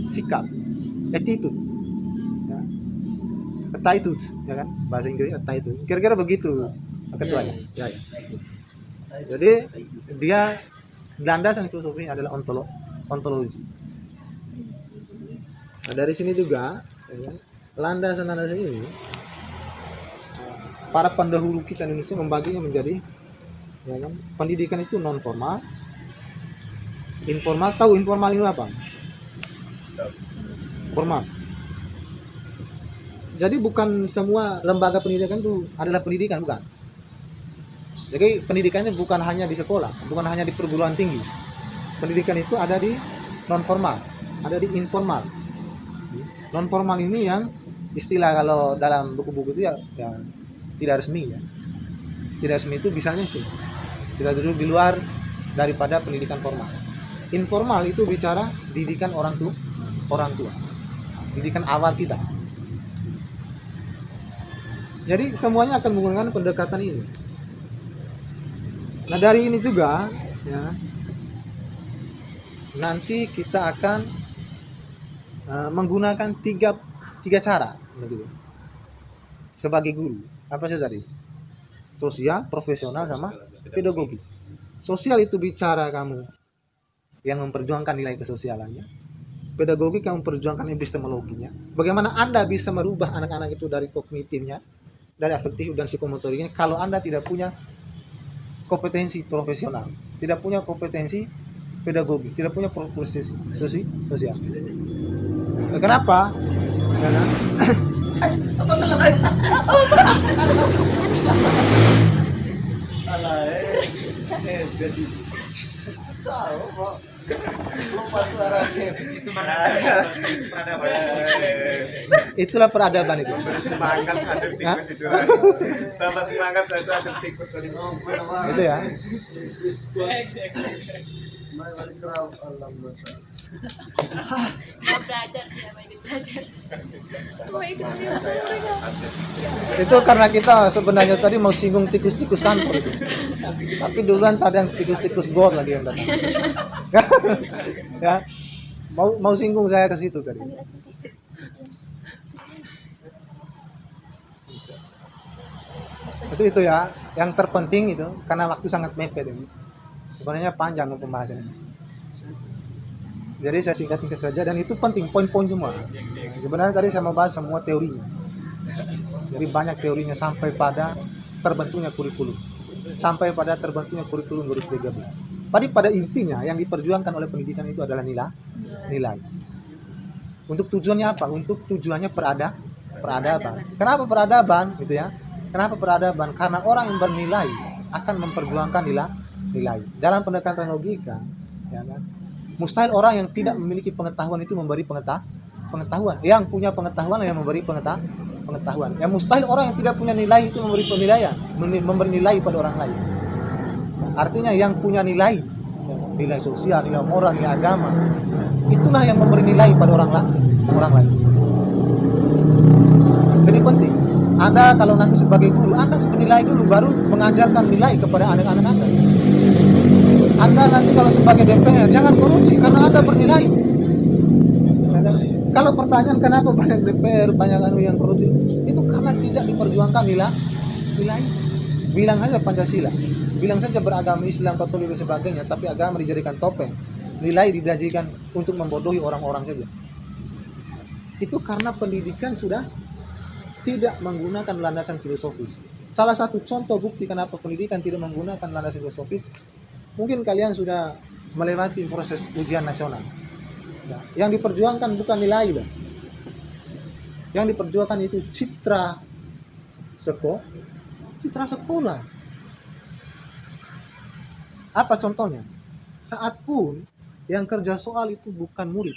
Sikap, attitude. Ya. Attitude, ya kan? Bahasa Inggris attitude. Kira-kira begitu, ketua ya. Ya. Jadi dia landasan filosofinya adalah ontologi. Nah, dari sini juga, ya kan? Landasan ini para pendahulu kita Indonesia membaginya menjadi, ya kan? Pendidikan itu non formal, informal. Tahu informal itu apa? Formal. Jadi bukan semua lembaga pendidikan itu adalah pendidikan, bukan. Jadi pendidikannya bukan hanya di sekolah, bukan hanya di perguruan tinggi. Pendidikan itu ada di non formal, ada di informal. Non formal ini yang istilah kalau dalam buku-buku itu ya tidak resmi ya. Tidak resmi itu misalnya itu tidak duduk di luar daripada pendidikan formal. Informal itu bicara didikan orang tua, didikan awal kita. Jadi semuanya akan menggunakan pendekatan ini. Nah dari ini juga, ya, nanti kita akan menggunakan tiga cara, begitu. Sebagai guru, apa sih tadi? Sosial, profesional, sama pedagogi. Sosial itu bicara kamu yang memperjuangkan nilai kesosialannya. Pedagogi kamu memperjuangkan epistemologinya. Bagaimana Anda bisa merubah anak-anak itu dari kognitifnya, dari afektif dan psikomotoriknya, kalau Anda tidak punya kompetensi profesional, tidak punya kompetensi pedagogi, tidak punya kompetensi sosial. Kenapa? Karena itulah peradaban itu. Bersemangat ada tikus itu. Tambah semangat satu ada tikus tadi. Itu ya. Mau belajar dia, mau ikut belajar. Mau ikut mereka. Itu karena kita sebenarnya tadi mau singgung tikus-tikus kantor itu. Tapi duluan tadi yang tikus-tikus god lagi yang datang. Ya. Mau singgung saya ke situ tadi. Itu ya, yang terpenting itu karena waktu sangat mepet ini. Sebenarnya panjang pembahasannya. Jadi saya singkat-singkat saja dan itu penting poin-poin semua. Sebenarnya tadi saya mau bahas semua teorinya. Jadi banyak teorinya sampai pada terbentuknya kurikulum. Sampai pada terbentuknya kurikulum 2013. Tadi pada intinya yang diperjuangkan oleh pendidikan itu adalah nilai. Untuk tujuannya apa? Untuk tujuannya peradaban. Kenapa peradaban gitu ya? Kenapa peradaban? Karena orang yang bernilai akan memperjuangkan nilai. Dalam pendekatan logika, ya kan? Mustahil orang yang tidak memiliki pengetahuan itu memberi pengetahuan. Yang punya pengetahuan yang memberi pengetahuan. Yang mustahil orang yang tidak punya nilai itu memberi penilaian, memberi nilai pada orang lain. Artinya yang punya nilai sosial, nilai moral, nilai agama, itulah yang memberi nilai pada orang lain. Jadi penting. Anda kalau nanti sebagai guru, Anda harus bernilai dulu, baru mengajarkan nilai kepada anak-anak Anda. Anda nanti kalau sebagai DPR, jangan korupsi karena Anda bernilai. Kalau pertanyaan kenapa banyak DPR, banyak yang korupsi, itu karena tidak diperjuangkan nilai. Bilang saja Pancasila, bilang saja beragama Islam, Katolik dan sebagainya, tapi agama dijadikan topeng, nilai didajikan untuk membodohi orang-orang saja. Itu karena pendidikan sudah tidak menggunakan landasan filosofis. Salah satu contoh bukti kenapa pendidikan tidak menggunakan landasan filosofis, mungkin kalian sudah melewati proses ujian nasional. Ya, yang diperjuangkan bukan nilai loh. Yang diperjuangkan itu citra sekolah. Apa contohnya? Saat pun yang kerja soal itu bukan murid,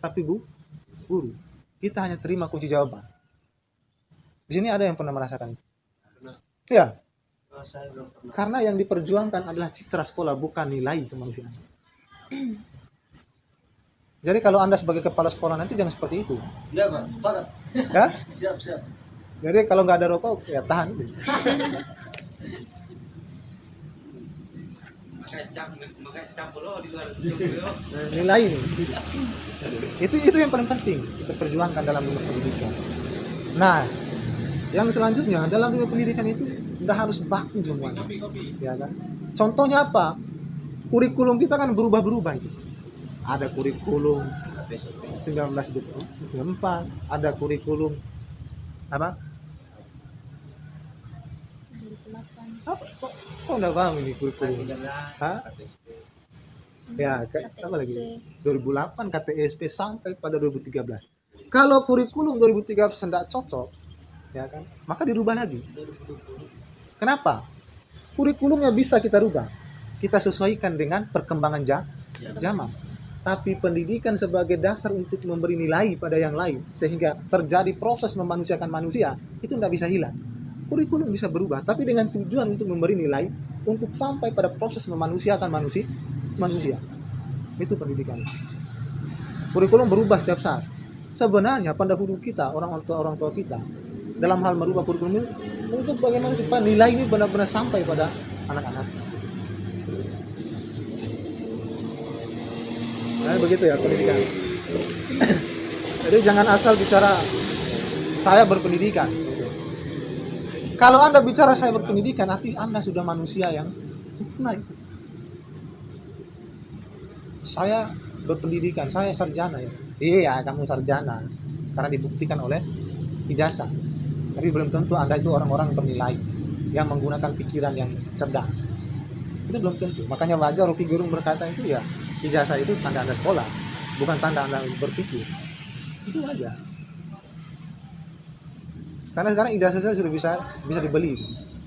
tapi guru. kita hanya terima kunci jawaban. Di sini ada yang pernah merasakan itu? Ya. Karena yang diperjuangkan adalah citra sekolah, bukan nilai kemanusiaan. Jadi kalau Anda sebagai kepala sekolah nanti jangan seperti itu. Iya Pak, sepakat. Ya? Siap. Jadi kalau nggak ada rokok, ya tahan. Nilai ini. Itu yang paling penting kita perjuangkan dalam dunia pendidikan. Nah, yang selanjutnya dalam dunia pendidikan itu udah harus baku semuanya. Ya kan? Contohnya apa? Kurikulum kita kan berubah-berubah itu. Ada kurikulum 1924, ada kurikulum apa? Kok udah paham ini kurikulum? Hah? Ya, apa lagi? 2008 KTSP sampai pada 2013. Kalau kurikulum 2013 tidak cocok, ya kan? Maka dirubah lagi. Kenapa? Kurikulumnya bisa kita rubah. Kita sesuaikan dengan perkembangan zaman. Tapi pendidikan sebagai dasar untuk memberi nilai pada yang lain sehingga terjadi proses memanusiakan manusia, itu tidak bisa hilang. Kurikulum bisa berubah, tapi dengan tujuan untuk memberi nilai untuk sampai pada proses memanusiakan manusia. Itu pendidikan. Kurikulum berubah setiap saat. Sebenarnya pendahulu kita, orang tua kita, dalam hal merubah kurikulum ini untuk bagaimana supaya nilai ini benar-benar sampai pada anak-anak. Nah, begitu ya pendidikan. Jadi jangan asal bicara saya berpendidikan. Kalau Anda bicara saya berpendidikan, arti Anda sudah manusia yang sempurna itu. Saya berpendidikan, saya sarjana ya. Iya, kamu sarjana karena dibuktikan oleh ijazah. Tapi belum tentu Anda itu orang-orang bernilai yang menggunakan pikiran yang cerdas. Itu belum tentu. Makanya wajar Rocky Gerung berkata itu ya, ijazah itu tanda Anda sekolah, bukan tanda Anda berpikir. Itu wajar. Karena sekarang ijazah saya sudah bisa dibeli,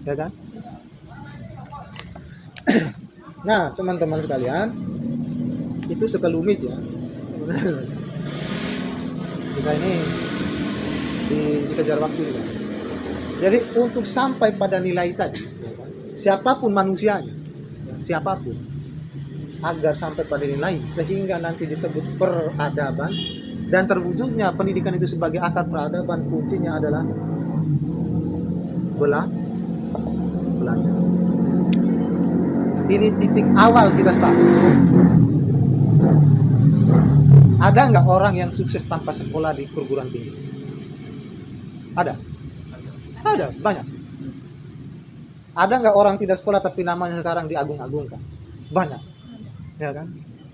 ya kan? Nah, teman-teman sekalian, itu sekelumit ya. Kita ini dikejar waktu juga. Jadi untuk sampai pada nilai tadi, siapapun manusianya, siapapun, agar sampai pada nilai sehingga nanti disebut peradaban dan terwujudnya pendidikan itu sebagai akar peradaban, kuncinya adalah belajar. Ini titik awal kita start. Ada nggak orang yang sukses tanpa sekolah di perguruan tinggi? Ada, banyak. Ada nggak orang tidak sekolah tapi namanya sekarang diagung-agungkan? Banyak, ya kan?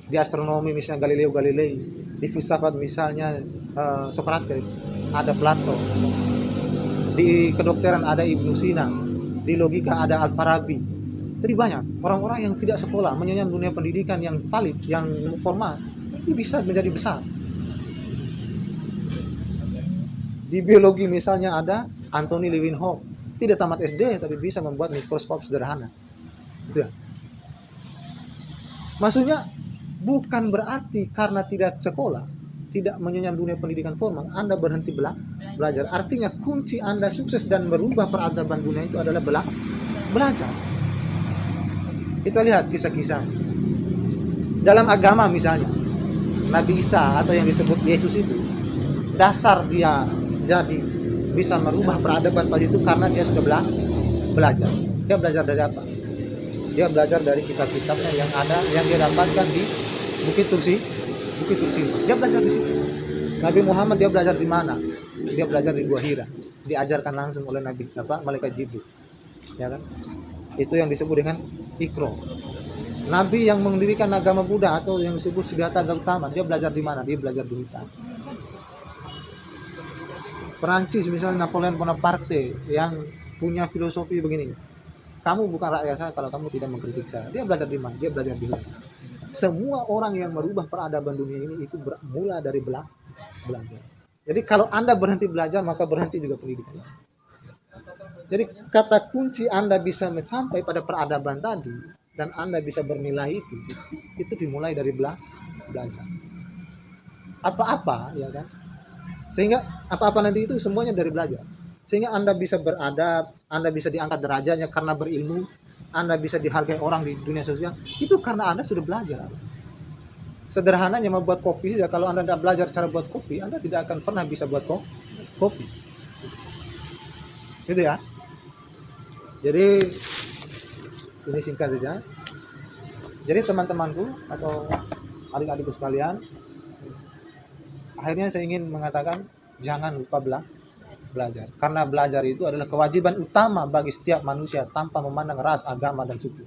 Di astronomi misalnya Galileo Galilei, di filsafat misalnya Socrates, ada Plato, di kedokteran ada Ibnu Sina, di logika ada Al-Farabi. Jadi banyak orang-orang yang tidak sekolah menyenyam dunia pendidikan yang valid, yang formal, tapi bisa menjadi besar. Di biologi misalnya ada Anthony Leeuwenhoek, tidak tamat SD tapi bisa membuat mikroskop sederhana. Itu ya. Maksudnya bukan berarti karena tidak sekolah, tidak menyenyam dunia pendidikan formal, Anda berhenti belajar. Artinya kunci Anda sukses dan merubah peradaban dunia itu adalah belajar. Kita lihat kisah-kisah dalam agama misalnya, Nabi Isa atau yang disebut Yesus itu, dasar dia jadi bisa merubah peradaban pas itu karena dia sudah belajar. Dia belajar dari apa? Dia belajar dari kitab-kitabnya yang ada, yang dia dapatkan di Bukit Tursi. Dia belajar di situ. Nabi Muhammad dia belajar di mana? Dia belajar di Gua Hira. Diajarkan langsung oleh malaikat Jibril. Ya kan? Itu yang disebut dengan Iqra. Nabi yang mendirikan agama Buddha atau yang disebut Siddhartha Gautama, dia belajar di mana? Dia belajar di hutan. Perancis misalnya Napoleon Bonaparte yang punya filosofi begini. Kamu bukan rakyat saya kalau kamu tidak mengkritik saya. Dia belajar di mana? Dia belajar di hutan. Semua orang yang merubah peradaban dunia ini itu bermula dari belajar. Jadi kalau Anda berhenti belajar, maka berhenti juga pendidikan. Jadi kata kunci Anda bisa sampai pada peradaban tadi dan Anda bisa bernilai itu dimulai dari belajar. Apa-apa, ya kan? Sehingga apa-apa nanti itu semuanya dari belajar. Sehingga Anda bisa beradab, Anda bisa diangkat derajatnya karena berilmu, Anda bisa dihargai orang di dunia sosial, itu karena Anda sudah belajar. Sederhananya membuat kopi saja, kalau Anda tidak belajar cara buat kopi, Anda tidak akan pernah bisa buat kopi. Gitu ya. Jadi ini singkat saja. Jadi teman-temanku atau adik-adikku sekalian, akhirnya saya ingin mengatakan jangan lupa belajar. Karena belajar itu adalah kewajiban utama bagi setiap manusia tanpa memandang ras, agama, dan suku.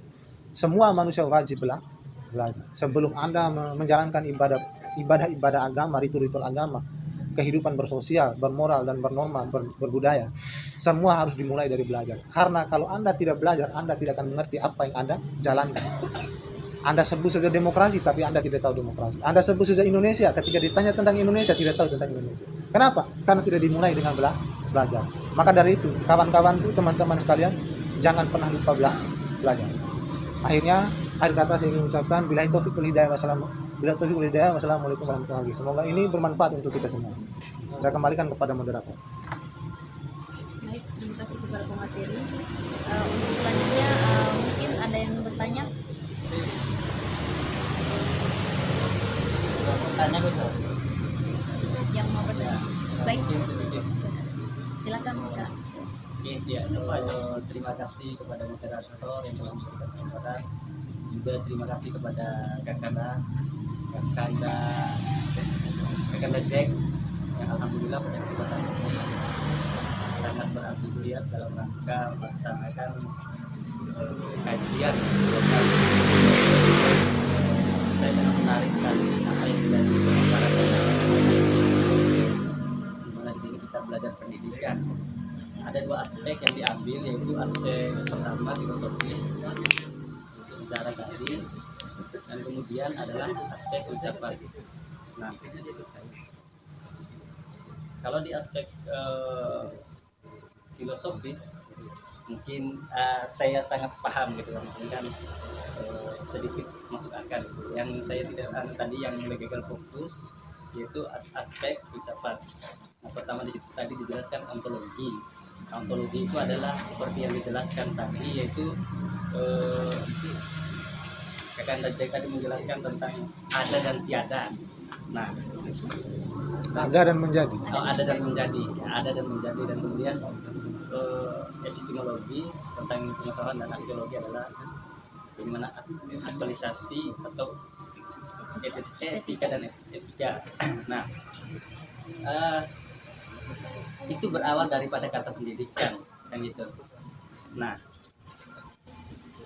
Semua manusia wajib belajar. Sebelum Anda menjalankan ibadah agama, ritual agama, kehidupan bersosial, bermoral, dan bernorma, berbudaya, semua harus dimulai dari belajar. Karena kalau Anda tidak belajar, Anda tidak akan mengerti apa yang Anda jalankan. Anda sebut saja demokrasi, tapi Anda tidak tahu demokrasi. Anda sebut saja Indonesia, ketika ditanya tentang Indonesia, tidak tahu tentang Indonesia. Kenapa? Karena tidak dimulai dengan belajar. Maka dari itu, kawan-kawanku, teman-teman sekalian, jangan pernah lupa belajar. Akhirnya, akhir kata saya ingin mengucapkan, billahi taufiq wal hidayah, wassalamualaikum warahmatullahi wabarakatuh. Semoga ini bermanfaat untuk kita semua. Saya kembalikan kepada moderator. Baik, terima kasih kepada pemateri. Untuk selanjutnya mungkin ada yang bertanya. Tanya Gus. Yang mau bertanya. Baik, Mungkin sedikit. silakan Kak. Oke, ya. Terima kasih kepada moderator yang telah memberikan kesempatan. Juga terima kasih kepada Kakanda Jack yang alhamdulillah pada kesempatan ini sangat berantusias dalam rangka melaksanakan kajian. Saya sangat menarik sekali apa yang terjadi di antara saya, di mana di sini kita belajar pendidikan. Ada dua aspek yang diambil, yaitu aspek pertama filosofis, itu sejarah tadi, dan kemudian adalah aspek ucapan. Nah, kalau di aspek filosofis mungkin saya sangat paham gitu kan, sedikit masuk akal. Yang saya tidak tadi yang legal fokus yaitu aspek filsafat. Nah, pertama di situ tadi dijelaskan ontologi. Ontologi itu adalah seperti yang dijelaskan tadi, yaitu Kakanda Jack tadi menjelaskan tentang ada dan tiada. Nah, Ada dan menjadi. ada dan menjadi, ada dan menjadi, dan kemudian epistemologi tentang pengetahuan dan aksiologi adalah bagaimana aktualisasi atau etika dan etika. Nah, itu berawal daripada kata pendidikan, kan gitu. Nah,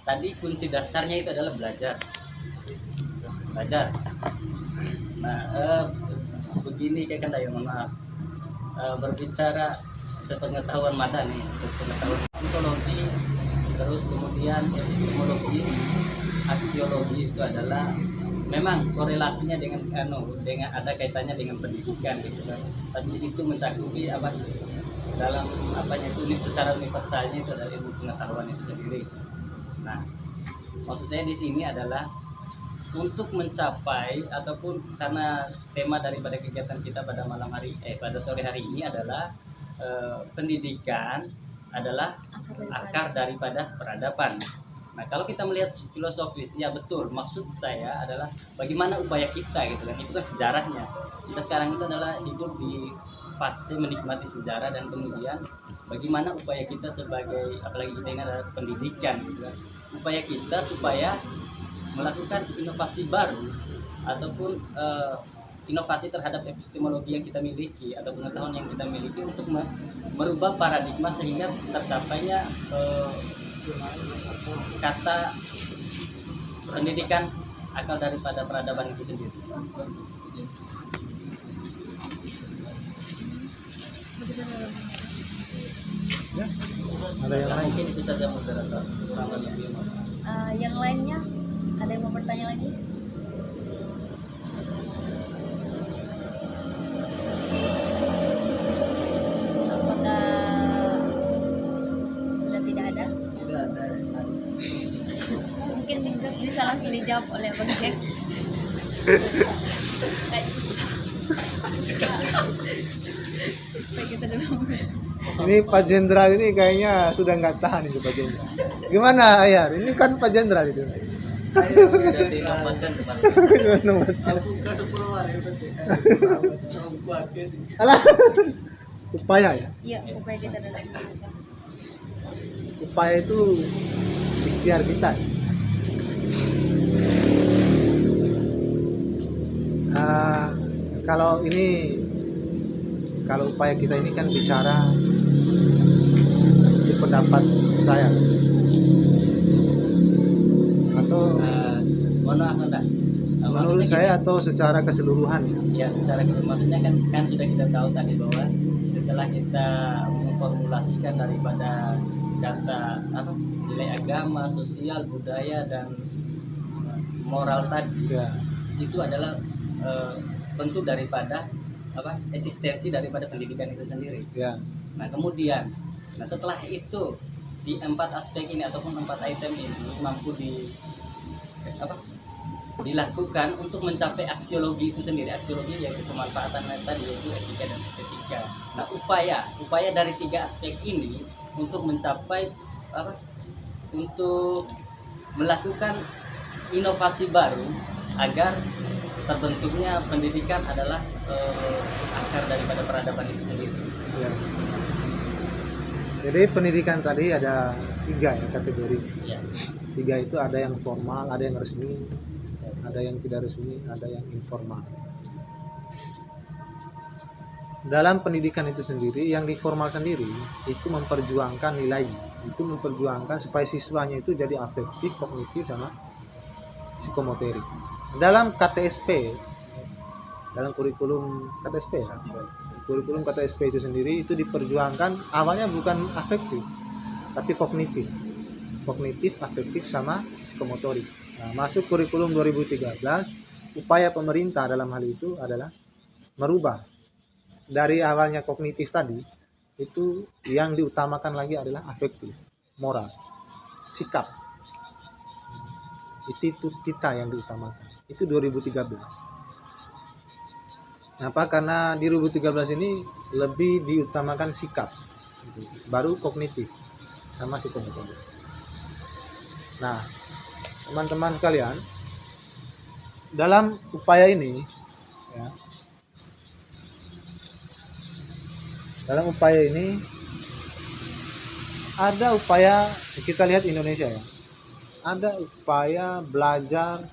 tadi kunci dasarnya itu adalah belajar. Nah, begini kayak kan mohon maaf, berbicara sepengetahuan madani, pengetahuan ontologi, terus kemudian epistemologi, aksiologi itu adalah memang korelasinya dengan ada kaitannya dengan pendidikan gitu kan. Tapi di situ mencakupi apa dalam apanya itu secara universalnya itu adalah ilmu pengetahuan itu sendiri. Nah, maksud saya di sini adalah untuk mencapai ataupun karena tema daripada kegiatan kita pada pada sore hari ini adalah pendidikan adalah akar daripada peradaban. Nah, kalau kita melihat filosofis, ya betul. Maksud saya adalah bagaimana upaya kita gitu kan. Itu kan sejarahnya. Kita sekarang itu adalah hidup di fase menikmati sejarah, dan kemudian bagaimana upaya kita sebagai, apalagi kita ini adalah pendidikan gitu kan. Upaya kita supaya melakukan inovasi baru ataupun inovasi terhadap epistemologi yang kita miliki atau pengetahuan yang kita miliki untuk merubah paradigma sehingga tercapainya kata pendidikan akal daripada peradaban itu sendiri. Ya, ada yang lain? Mungkin itu saja moderator. Kurang lebih. Yang lainnya ada yang mau bertanya lagi? Apakah sudah tidak ada? Tidak ada. Mungkin bisa langsung dijawab oleh Bang Jack. Supaya kita dalam Ini Pak Jenderal ini kayaknya sudah nggak tahan itu Pak Jenderal. Gimana Ayar? Ini kan Pak Jenderal itu. Sudah dinobatkan kemarin. Alah, upaya ya. iya upaya kita dalam Upaya itu ikhtiar kita. Ah, kalau upaya kita ini kan bicara di pendapat saya atau Mohon maaf Nanda. menurut saya atau secara keseluruhan ya. Ya secara gitu maksudnya kan sudah kita tahu tadi bahwa setelah kita memformulasikan daripada data nilai agama, sosial, budaya dan moral tadi Ya, itu adalah bentuk daripada eksistensi daripada pendidikan itu sendiri. ya, Nah kemudian, setelah itu di 4 aspek ini ataupun 4 item ini mampu dilakukan untuk mencapai aksiologi itu sendiri. Aksiologi yaitu pemanfaatan tadi yaitu etika dan estetika. Nah upaya dari 3 aspek ini untuk mencapai untuk melakukan inovasi baru agar terbentuknya pendidikan adalah akar daripada peradaban itu sendiri. ya. Jadi pendidikan tadi ada 3 ya kategori. Ya. 3 itu ada yang formal, ada yang resmi, ada yang tidak resmi, ada yang informal. Dalam pendidikan itu sendiri, yang di formal sendiri itu memperjuangkan nilai, itu memperjuangkan supaya siswanya itu jadi afektif, kognitif sama psikomotorik. Dalam KTSP, dalam kurikulum KTSP ya, kurikulum KTSP itu sendiri itu diperjuangkan awalnya bukan afektif, tapi kognitif, afektif sama psikomotorik. Nah, masuk kurikulum 2013, upaya pemerintah dalam hal itu adalah merubah dari awalnya kognitif tadi, itu yang diutamakan lagi adalah afektif, moral, sikap. Itu kita yang diutamakan. Itu 2013. Kenapa? Karena di 2013 ini lebih diutamakan sikap, baru kognitif sama psikomotorik. Nah, teman-teman sekalian, dalam upaya ini, ya, dalam upaya ini ada upaya, kita lihat Indonesia ya, ada upaya belajar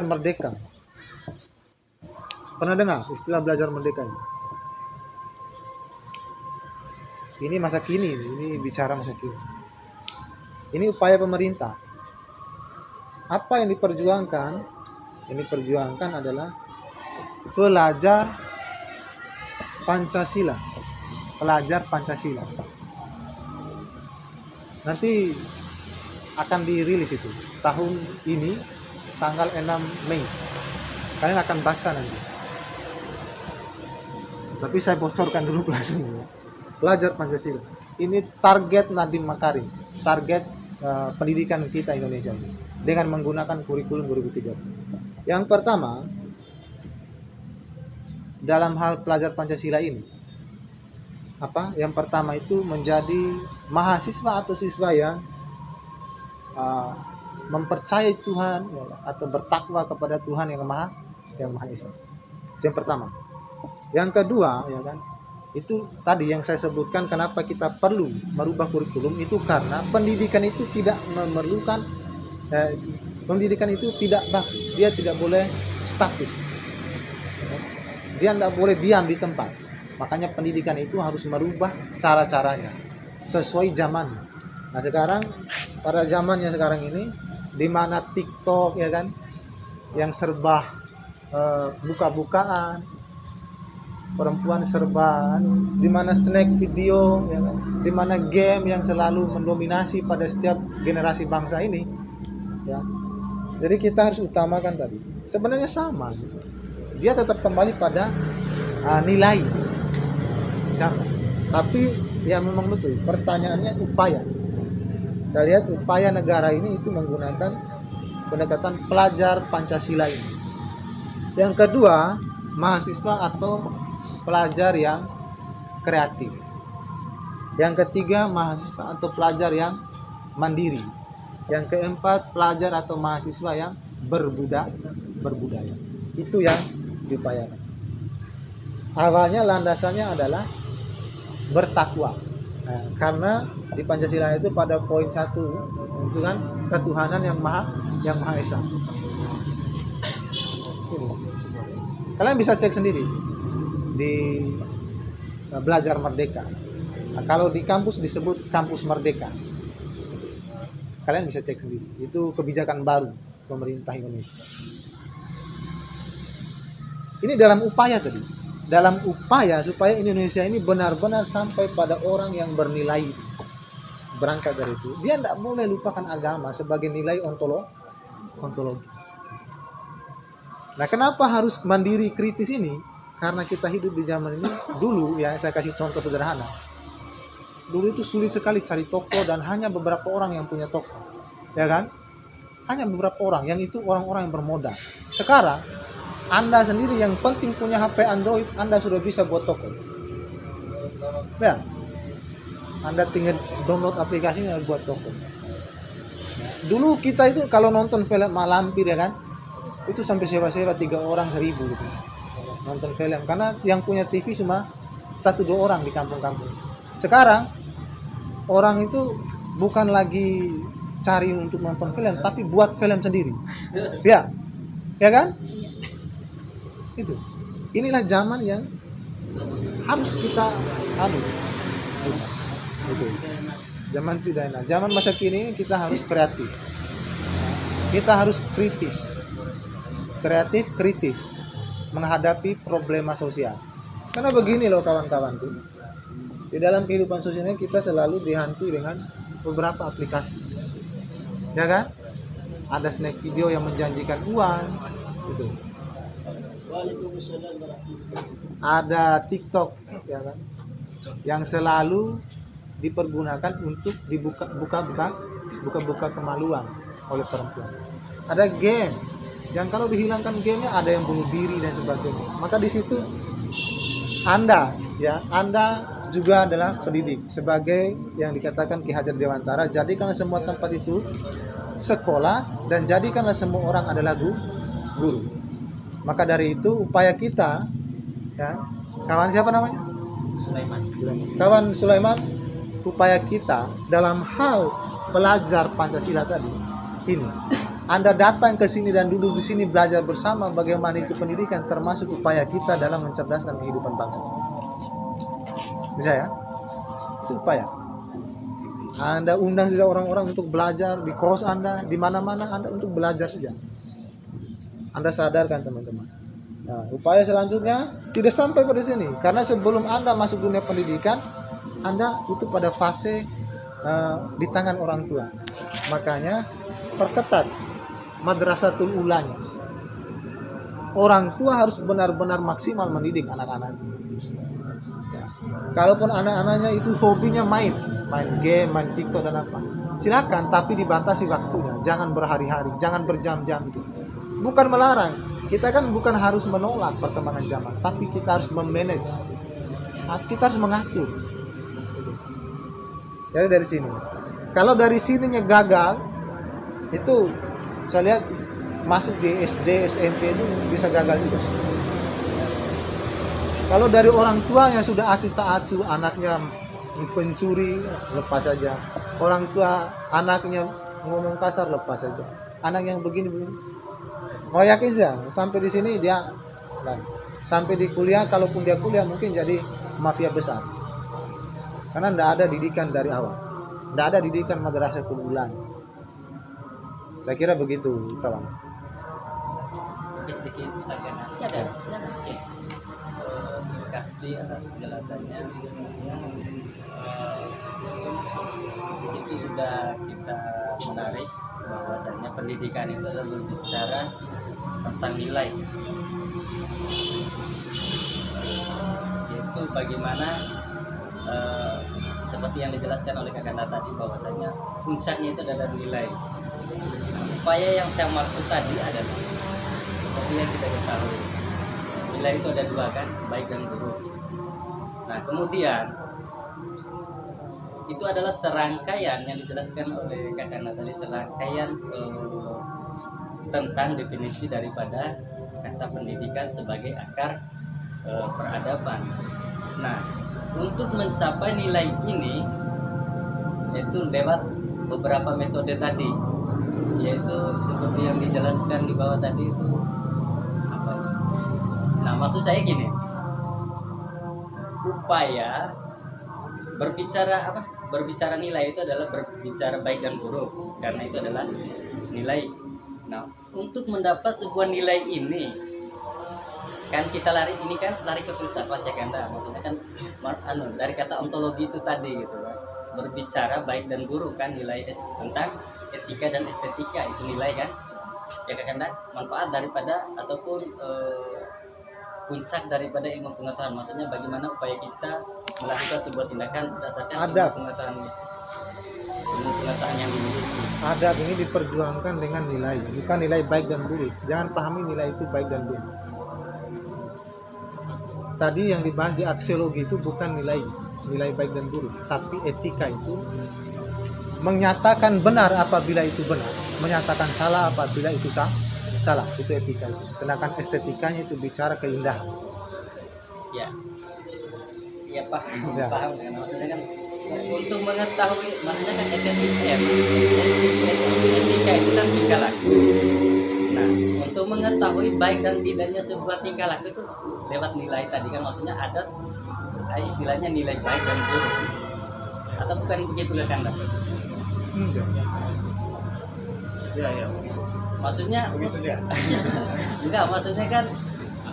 merdeka. Pernah dengar istilah belajar merdeka ini? Ini masa kini, ini bicara masa kini. Ini upaya pemerintah. Apa yang diperjuangkan? Yang diperjuangkan adalah pelajar Pancasila. Pelajar Pancasila. Nanti akan dirilis itu tahun ini tanggal 6 Mei. Kalian akan baca nanti. Tapi saya bocorkan dulu langsung. Pelajar Pancasila. Ini target Nadiem Makarim, target pendidikan kita Indonesia ini dengan menggunakan kurikulum 2030. Yang pertama, dalam hal pelajar Pancasila ini, yang pertama itu menjadi mahasiswa atau siswa yang mempercayai Tuhan ya, atau bertakwa kepada Tuhan yang Maha Esa. Yang pertama. Yang kedua, ya kan, itu tadi yang saya sebutkan kenapa kita perlu merubah kurikulum itu karena pendidikan itu tidak memerlukan pendidikan itu tidak baku, dia tidak boleh statis, dia tidak boleh diam di tempat. Makanya pendidikan itu harus merubah cara-caranya sesuai zaman. Nah sekarang pada zamannya sekarang ini di mana TikTok ya kan yang serba buka-bukaan, perempuan serba, di mana snack video, ya kan? Di mana game yang selalu mendominasi pada setiap generasi bangsa ini, ya. Jadi kita harus utamakan tadi. Sebenarnya sama, dia tetap kembali pada nilai, sama. Tapi ya memang betul. Pertanyaannya upaya. Saya lihat upaya negara ini itu menggunakan pendekatan pelajar Pancasila ini. Yang kedua, mahasiswa atau pelajar yang kreatif. Yang ketiga, mahasiswa atau pelajar yang mandiri. Yang keempat, pelajar atau mahasiswa yang berbudaya. Itu yang diupayakan. Awalnya landasannya adalah bertakwa. Nah, karena di Pancasila itu pada poin 1 itu kan ketuhanan yang maha esa. Ini. Kalian bisa cek sendiri di Belajar Merdeka. Nah, kalau di kampus disebut Kampus Merdeka. Kalian bisa cek sendiri. Itu kebijakan baru pemerintah Indonesia. Ini dalam upaya tadi. Dalam upaya supaya Indonesia ini benar-benar sampai pada orang yang bernilai. Berangkat dari itu, dia tidak boleh lupakan agama sebagai nilai ontologi. Nah, kenapa harus mandiri kritis ini? Karena kita hidup di zaman ini dulu, ya saya kasih contoh sederhana. Dulu itu sulit sekali cari toko dan hanya beberapa orang yang punya toko, ya kan? Hanya beberapa orang, yang itu orang-orang yang bermodal. Sekarang Anda sendiri yang penting punya HP Android, Anda sudah bisa buat toko. Ya, Anda tinggal download aplikasinya buat toko. Dulu kita itu kalau nonton film Malampir, ya kan, itu sampai sewa-sewa 3 orang 1.000 gitu. Nonton film, karena yang punya TV cuma 1-2 orang di kampung-kampung. Sekarang orang itu bukan lagi cari untuk nonton film, tapi buat film sendiri. Ya, ya kan? Itu. Inilah zaman yang harus kita Itu. Zaman tidak enak. Zaman masa kini kita harus kreatif. Kita harus kritis. Kreatif, kritis menghadapi problema sosial. Karena begini loh kawan-kawanku. Di dalam kehidupan sosialnya kita selalu dihantui dengan beberapa aplikasi. Ya kan? Ada snack video yang menjanjikan uang, gitu. Ada TikTok, ya kan? Yang selalu dipergunakan untuk buka-buka kemaluan oleh perempuan. Ada game yang kalau dihilangkan gamenya ada yang bunuh diri dan sebagainya. Maka di situ Anda juga adalah pendidik sebagai yang dikatakan Ki Hajar Dewantara, jadikanlah semua tempat itu sekolah dan jadikanlah semua orang adalah guru. Maka dari itu upaya kita, ya, kawan siapa namanya? Sulaiman. Kawan Sulaiman, upaya kita dalam hal belajar Pancasila tadi ini. Anda datang ke sini dan duduk di sini belajar bersama bagaimana itu pendidikan, termasuk upaya kita dalam mencerdaskan kehidupan bangsa. Bisa ya? Itu upaya. Anda undang saja orang-orang untuk belajar di kos Anda, di mana-mana Anda untuk belajar saja. Anda sadarkan teman-teman. Nah, upaya selanjutnya tidak sampai pada sini, karena sebelum Anda masuk dunia pendidikan, Anda itu pada fase di tangan orang tua. Makanya perketat madrasatul ulanya. Orang tua harus benar-benar maksimal mendidik anak-anak. Ya. Kalaupun anak-anaknya itu hobinya main game, main TikTok dan apa, silakan, tapi dibatasi waktunya. Jangan berhari-hari, jangan berjam-jam itu. Bukan melarang. Kita kan bukan harus menolak perkembangan zaman, tapi kita harus memanage. Kita harus mengatur. Jadi dari sini. Kalau dari sininya gagal, itu saya lihat masuk di SD, SMP itu bisa gagal juga. Kalau dari orang tuanya sudah acuh tak acuh, anaknya pencuri, lepas saja. Orang tua anaknya ngomong kasar, lepas saja. Anak yang begini. Mau yakin sih, sampai di sini dia, dan sampai di kuliah, kalaupun dia kuliah mungkin jadi mafia besar. Karena tidak ada didikan dari awal, tidak ada didikan madrasatul ulan. Saya kira begitu, kawan. Sedikit saya Silakan. Oke. Terima kasih atas penjelasannya. Di situ sudah kita menarik bahwasanya pendidikan itu adalah berbicara tentang nilai, yaitu bagaimana seperti yang dijelaskan oleh Kakanda tadi, bahwasanya puncaknya itu adalah nilai. Upaya yang saya maksud tadi adalah seperti yang kita ketahui, nilai itu ada dua kan, baik dan buruk. Nah kemudian itu adalah serangkaian yang dijelaskan oleh Kakak tadi, serangkaian tentang definisi daripada kata pendidikan sebagai akar peradaban. Nah, untuk mencapai nilai ini yaitu lewat beberapa metode tadi, yaitu seperti yang dijelaskan di bawah tadi itu apa itu? Nah, maksud saya gini, upaya berbicara nilai itu adalah berbicara baik dan buruk, karena itu adalah nilai. Nah, untuk mendapat sebuah nilai ini kan kita lari ke filsafat ya kan, maksudnya kan dari kata ontologi itu tadi gitu kan, berbicara baik dan buruk kan, nilai tentang etika dan estetika itu nilai kan ya kan, manfaat daripada ataupun puncak daripada ilmu pengetahuan, maksudnya bagaimana upaya kita melakukan sebuah tindakan berdasarkan ilmu pengetahuan yang dimiliki. Adab ini diperjuangkan dengan nilai, bukan nilai baik dan buruk. Jangan pahami nilai itu baik dan buruk. Tadi yang dibahas di aksiologi itu bukan nilai baik dan buruk, tapi etika itu menyatakan benar apabila itu benar, menyatakan salah apabila itu salah, itu etika itu. Sedangkan estetikanya itu bicara keindahan. Ya paham, Ya. paham kan, maksudnya kan untuk mengetahui, maksudnya kan etika itu kan tingkah laku. Nah, untuk mengetahui baik dan tidaknya sebuah tingkah laku itu lewat nilai tadi kan, maksudnya ada istilahnya nilai baik dan buruk, atau bukan begitu kan? Enggak. Ya. Maksudnya Begitu dia. enggak, maksudnya kan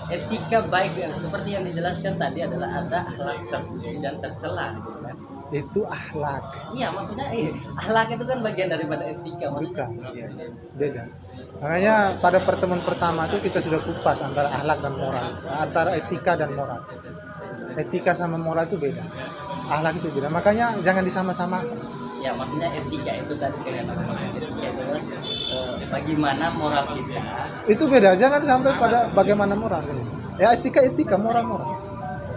etika baik seperti yang dijelaskan tadi adalah ada akhlak terpuji dan tercela gitu kan. Itu akhlak. Iya, maksudnya akhlak itu kan bagian daripada etika, maksudnya. Bukan. Beda. Makanya pada pertemuan pertama itu kita sudah kupas antara akhlak dan moral, antara etika dan moral. Etika sama moral itu beda. Akhlak itu beda. Makanya jangan disama-samakan. Ya, maksudnya etika itu tadi kan etika itu adalah bagaimana moral kita. Itu beda. Jangan sampai pada bagaimana moral. Ya etika, moral.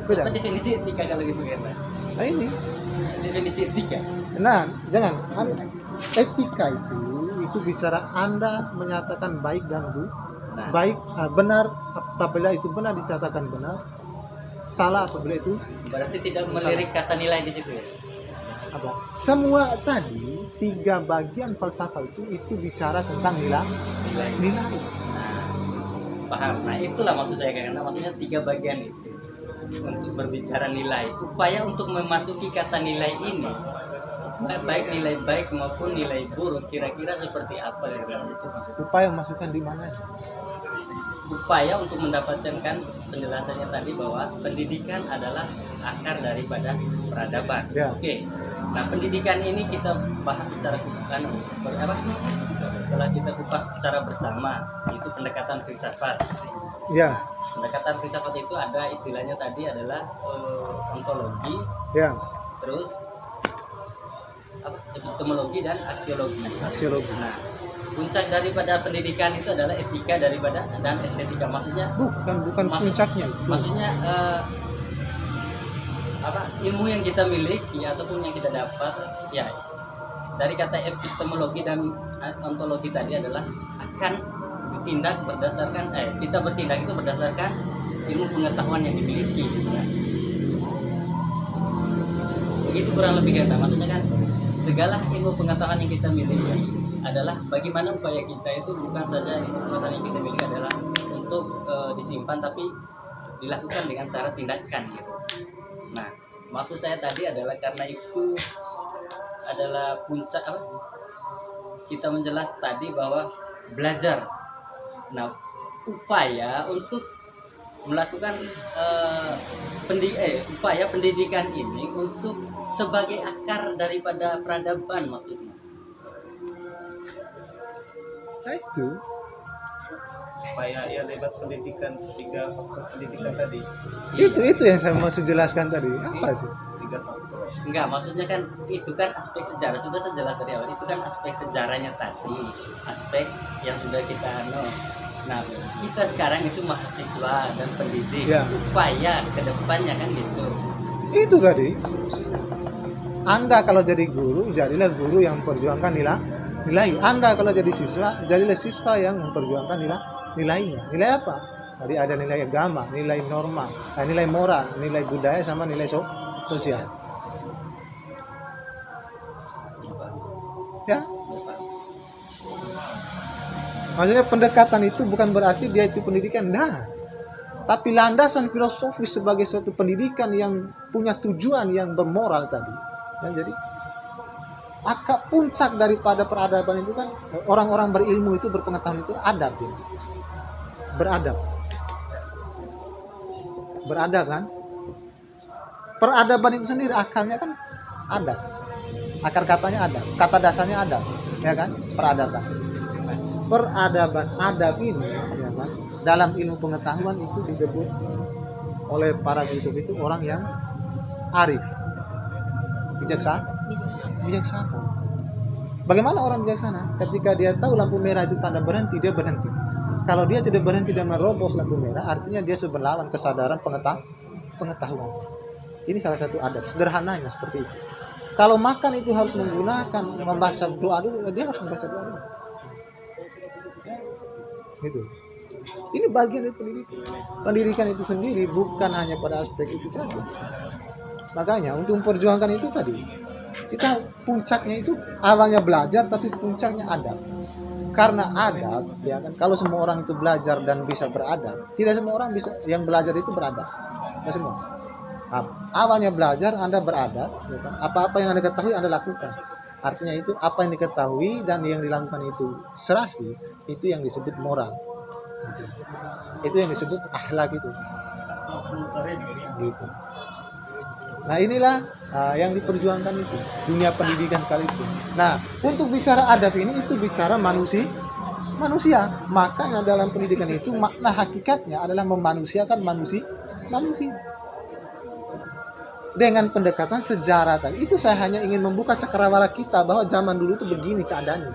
Beda. Apa definisi etika kalau gitu kan? Nah ini. Definisi etika. Nah, jangan. Etika itu bicara Anda menyatakan baik dan buruk. Nah, Baik, benar apabila itu benar dicatakan benar. Salah apabila itu berarti tidak melirik kata nilai di situ ya. apa? Semua tadi 3 bagian falsafah itu bicara tentang nilai. Nah, paham. Nah, itulah maksud saya, karena maksudnya 3 bagian itu untuk berbicara nilai. Upaya untuk memasuki kata nilai ini, baik nilai baik maupun nilai buruk, kira-kira seperti apa ya itu maksudnya? Upaya memasukkan di mana? Upaya untuk mendapatkan kan penjelasannya tadi bahwa pendidikan adalah akar daripada peradaban. Ya. Oke. Nah, pendidikan ini kita bahas secara setelah kita kupas secara bersama, itu pendekatan filsafat. Ya, Pendekatan filsafat itu ada istilahnya tadi adalah ontologi, ya, terus epistemologi dan aksiologi. aksiologi. Nah, puncak daripada pendidikan itu adalah etika daripada dan estetika. Maksudnya Bukan puncaknya itu. maksudnya ilmu yang kita miliki ataupun yang kita dapat ya dari kata epistemologi dan ontologi tadi adalah akan bertindak berdasarkan kita bertindak itu berdasarkan ilmu pengetahuan yang dimiliki ya. Begitu kurang lebih kan, maksudnya kan segala ilmu pengetahuan yang kita miliki adalah bagaimana upaya kita itu bukan saja ilmu pengetahuan yang kita miliki adalah untuk disimpan, tapi dilakukan dengan cara tindakan gitu. Nah, maksud saya tadi adalah karena itu adalah puncak kita menjelas tadi bahwa belajar. Nah, upaya untuk melakukan upaya pendidikan ini untuk sebagai akar daripada peradaban maksudnya. Nah, itu Supaya ya lewat pendidikan, 3 faktor pendidikan tadi. itu yang saya maksud jelaskan tadi. Apa sih? 3 faktor. Enggak, maksudnya kan itu kan aspek sejarah, sudah saya jelas dari awal, itu kan aspek sejarahnya tadi, aspek yang sudah kita Nah, kita sekarang itu mahasiswa dan pendidik, Ya. upaya ke depannya kan gitu. Itu tadi. Anda kalau jadi guru, jadilah guru yang memperjuangkan nilai. Anda kalau jadi siswa, jadilah siswa yang memperjuangkan nilainya. Nilai apa? Tadi ada nilai agama, nilai norma, nilai moral, nilai budaya, sama nilai sosial. Ya. Maksudnya pendekatan itu bukan berarti dia itu pendidikan, nah. Tapi landasan filosofis sebagai suatu pendidikan yang punya tujuan yang bermoral tadi. Ya, jadi akar puncak daripada peradaban itu kan orang-orang berilmu itu berpengetahuan itu adab ya. Beradab kan? Peradaban itu sendiri akarnya kan adab. Akar katanya adab, kata dasarnya adab, ya kan? Peradaban adab ini ya kan? Dalam ilmu pengetahuan itu disebut oleh para filsuf itu orang yang arif, bijaksana. Bagaimana orang bijaksana? Ketika dia tahu lampu merah itu tanda berhenti, dia berhenti. Kalau dia tidak berhenti dan merobos lampu merah, artinya dia sudah berlawan kesadaran pengetahuan. Ini salah satu adab, sederhananya seperti itu. Kalau makan itu harus menggunakan membaca doa dulu, dia harus membaca doa dulu. Gitu. Ini bagian dari pendidikan. Pendidikan itu sendiri bukan hanya pada aspek itu saja. Makanya untuk memperjuangkan itu tadi, kita puncaknya itu awalnya belajar, tapi puncaknya adab. Karena adab, ya kan, kalau semua orang itu belajar dan bisa beradab, tidak semua orang bisa yang belajar itu beradab. Tidak semua. Awalnya belajar, Anda beradab, ya kan? Apa-apa yang Anda ketahui Anda lakukan. Artinya itu apa yang diketahui dan yang dilakukan itu serasi, itu yang disebut moral. Itu yang disebut akhlak itu. Gitu. Nah inilah yang diperjuangkan itu dunia pendidikan kali itu. Nah untuk bicara adab ini itu bicara manusia. Makanya dalam pendidikan itu makna hakikatnya adalah memanusiakan manusia. Dengan pendekatan sejarah tadi itu saya hanya ingin membuka cakrawala kita bahwa zaman dulu itu begini keadaannya.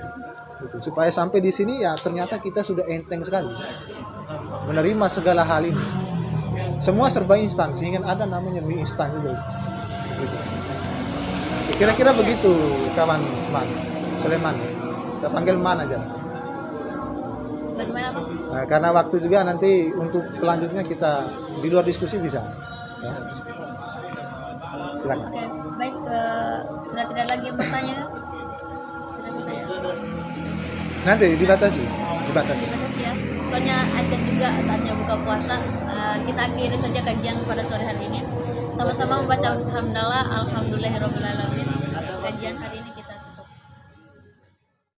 Gitu. Supaya sampai di sini ya ternyata kita sudah enteng sekali menerima segala hal ini. Semua serba instan sehingga ada namanya mie instan juga. Gitu. Kira-kira begitu kawan Sulaiman. Kita panggil Man aja. Bagaimana Pak? Nah, karena waktu juga nanti untuk selanjutnya kita di luar diskusi bisa. Ya. Silakan. Oke, baik. Sudah tidak lagi yang bertanya? Sudah selesai. Nanti dibatasi. Dibatasi ya. Soalnya azan juga saatnya buka puasa. Kita akhiri saja kajian pada sore hari ini. Sama-sama membaca hamdalah, alhamdulillahirobbilalamin. Kajian hari ini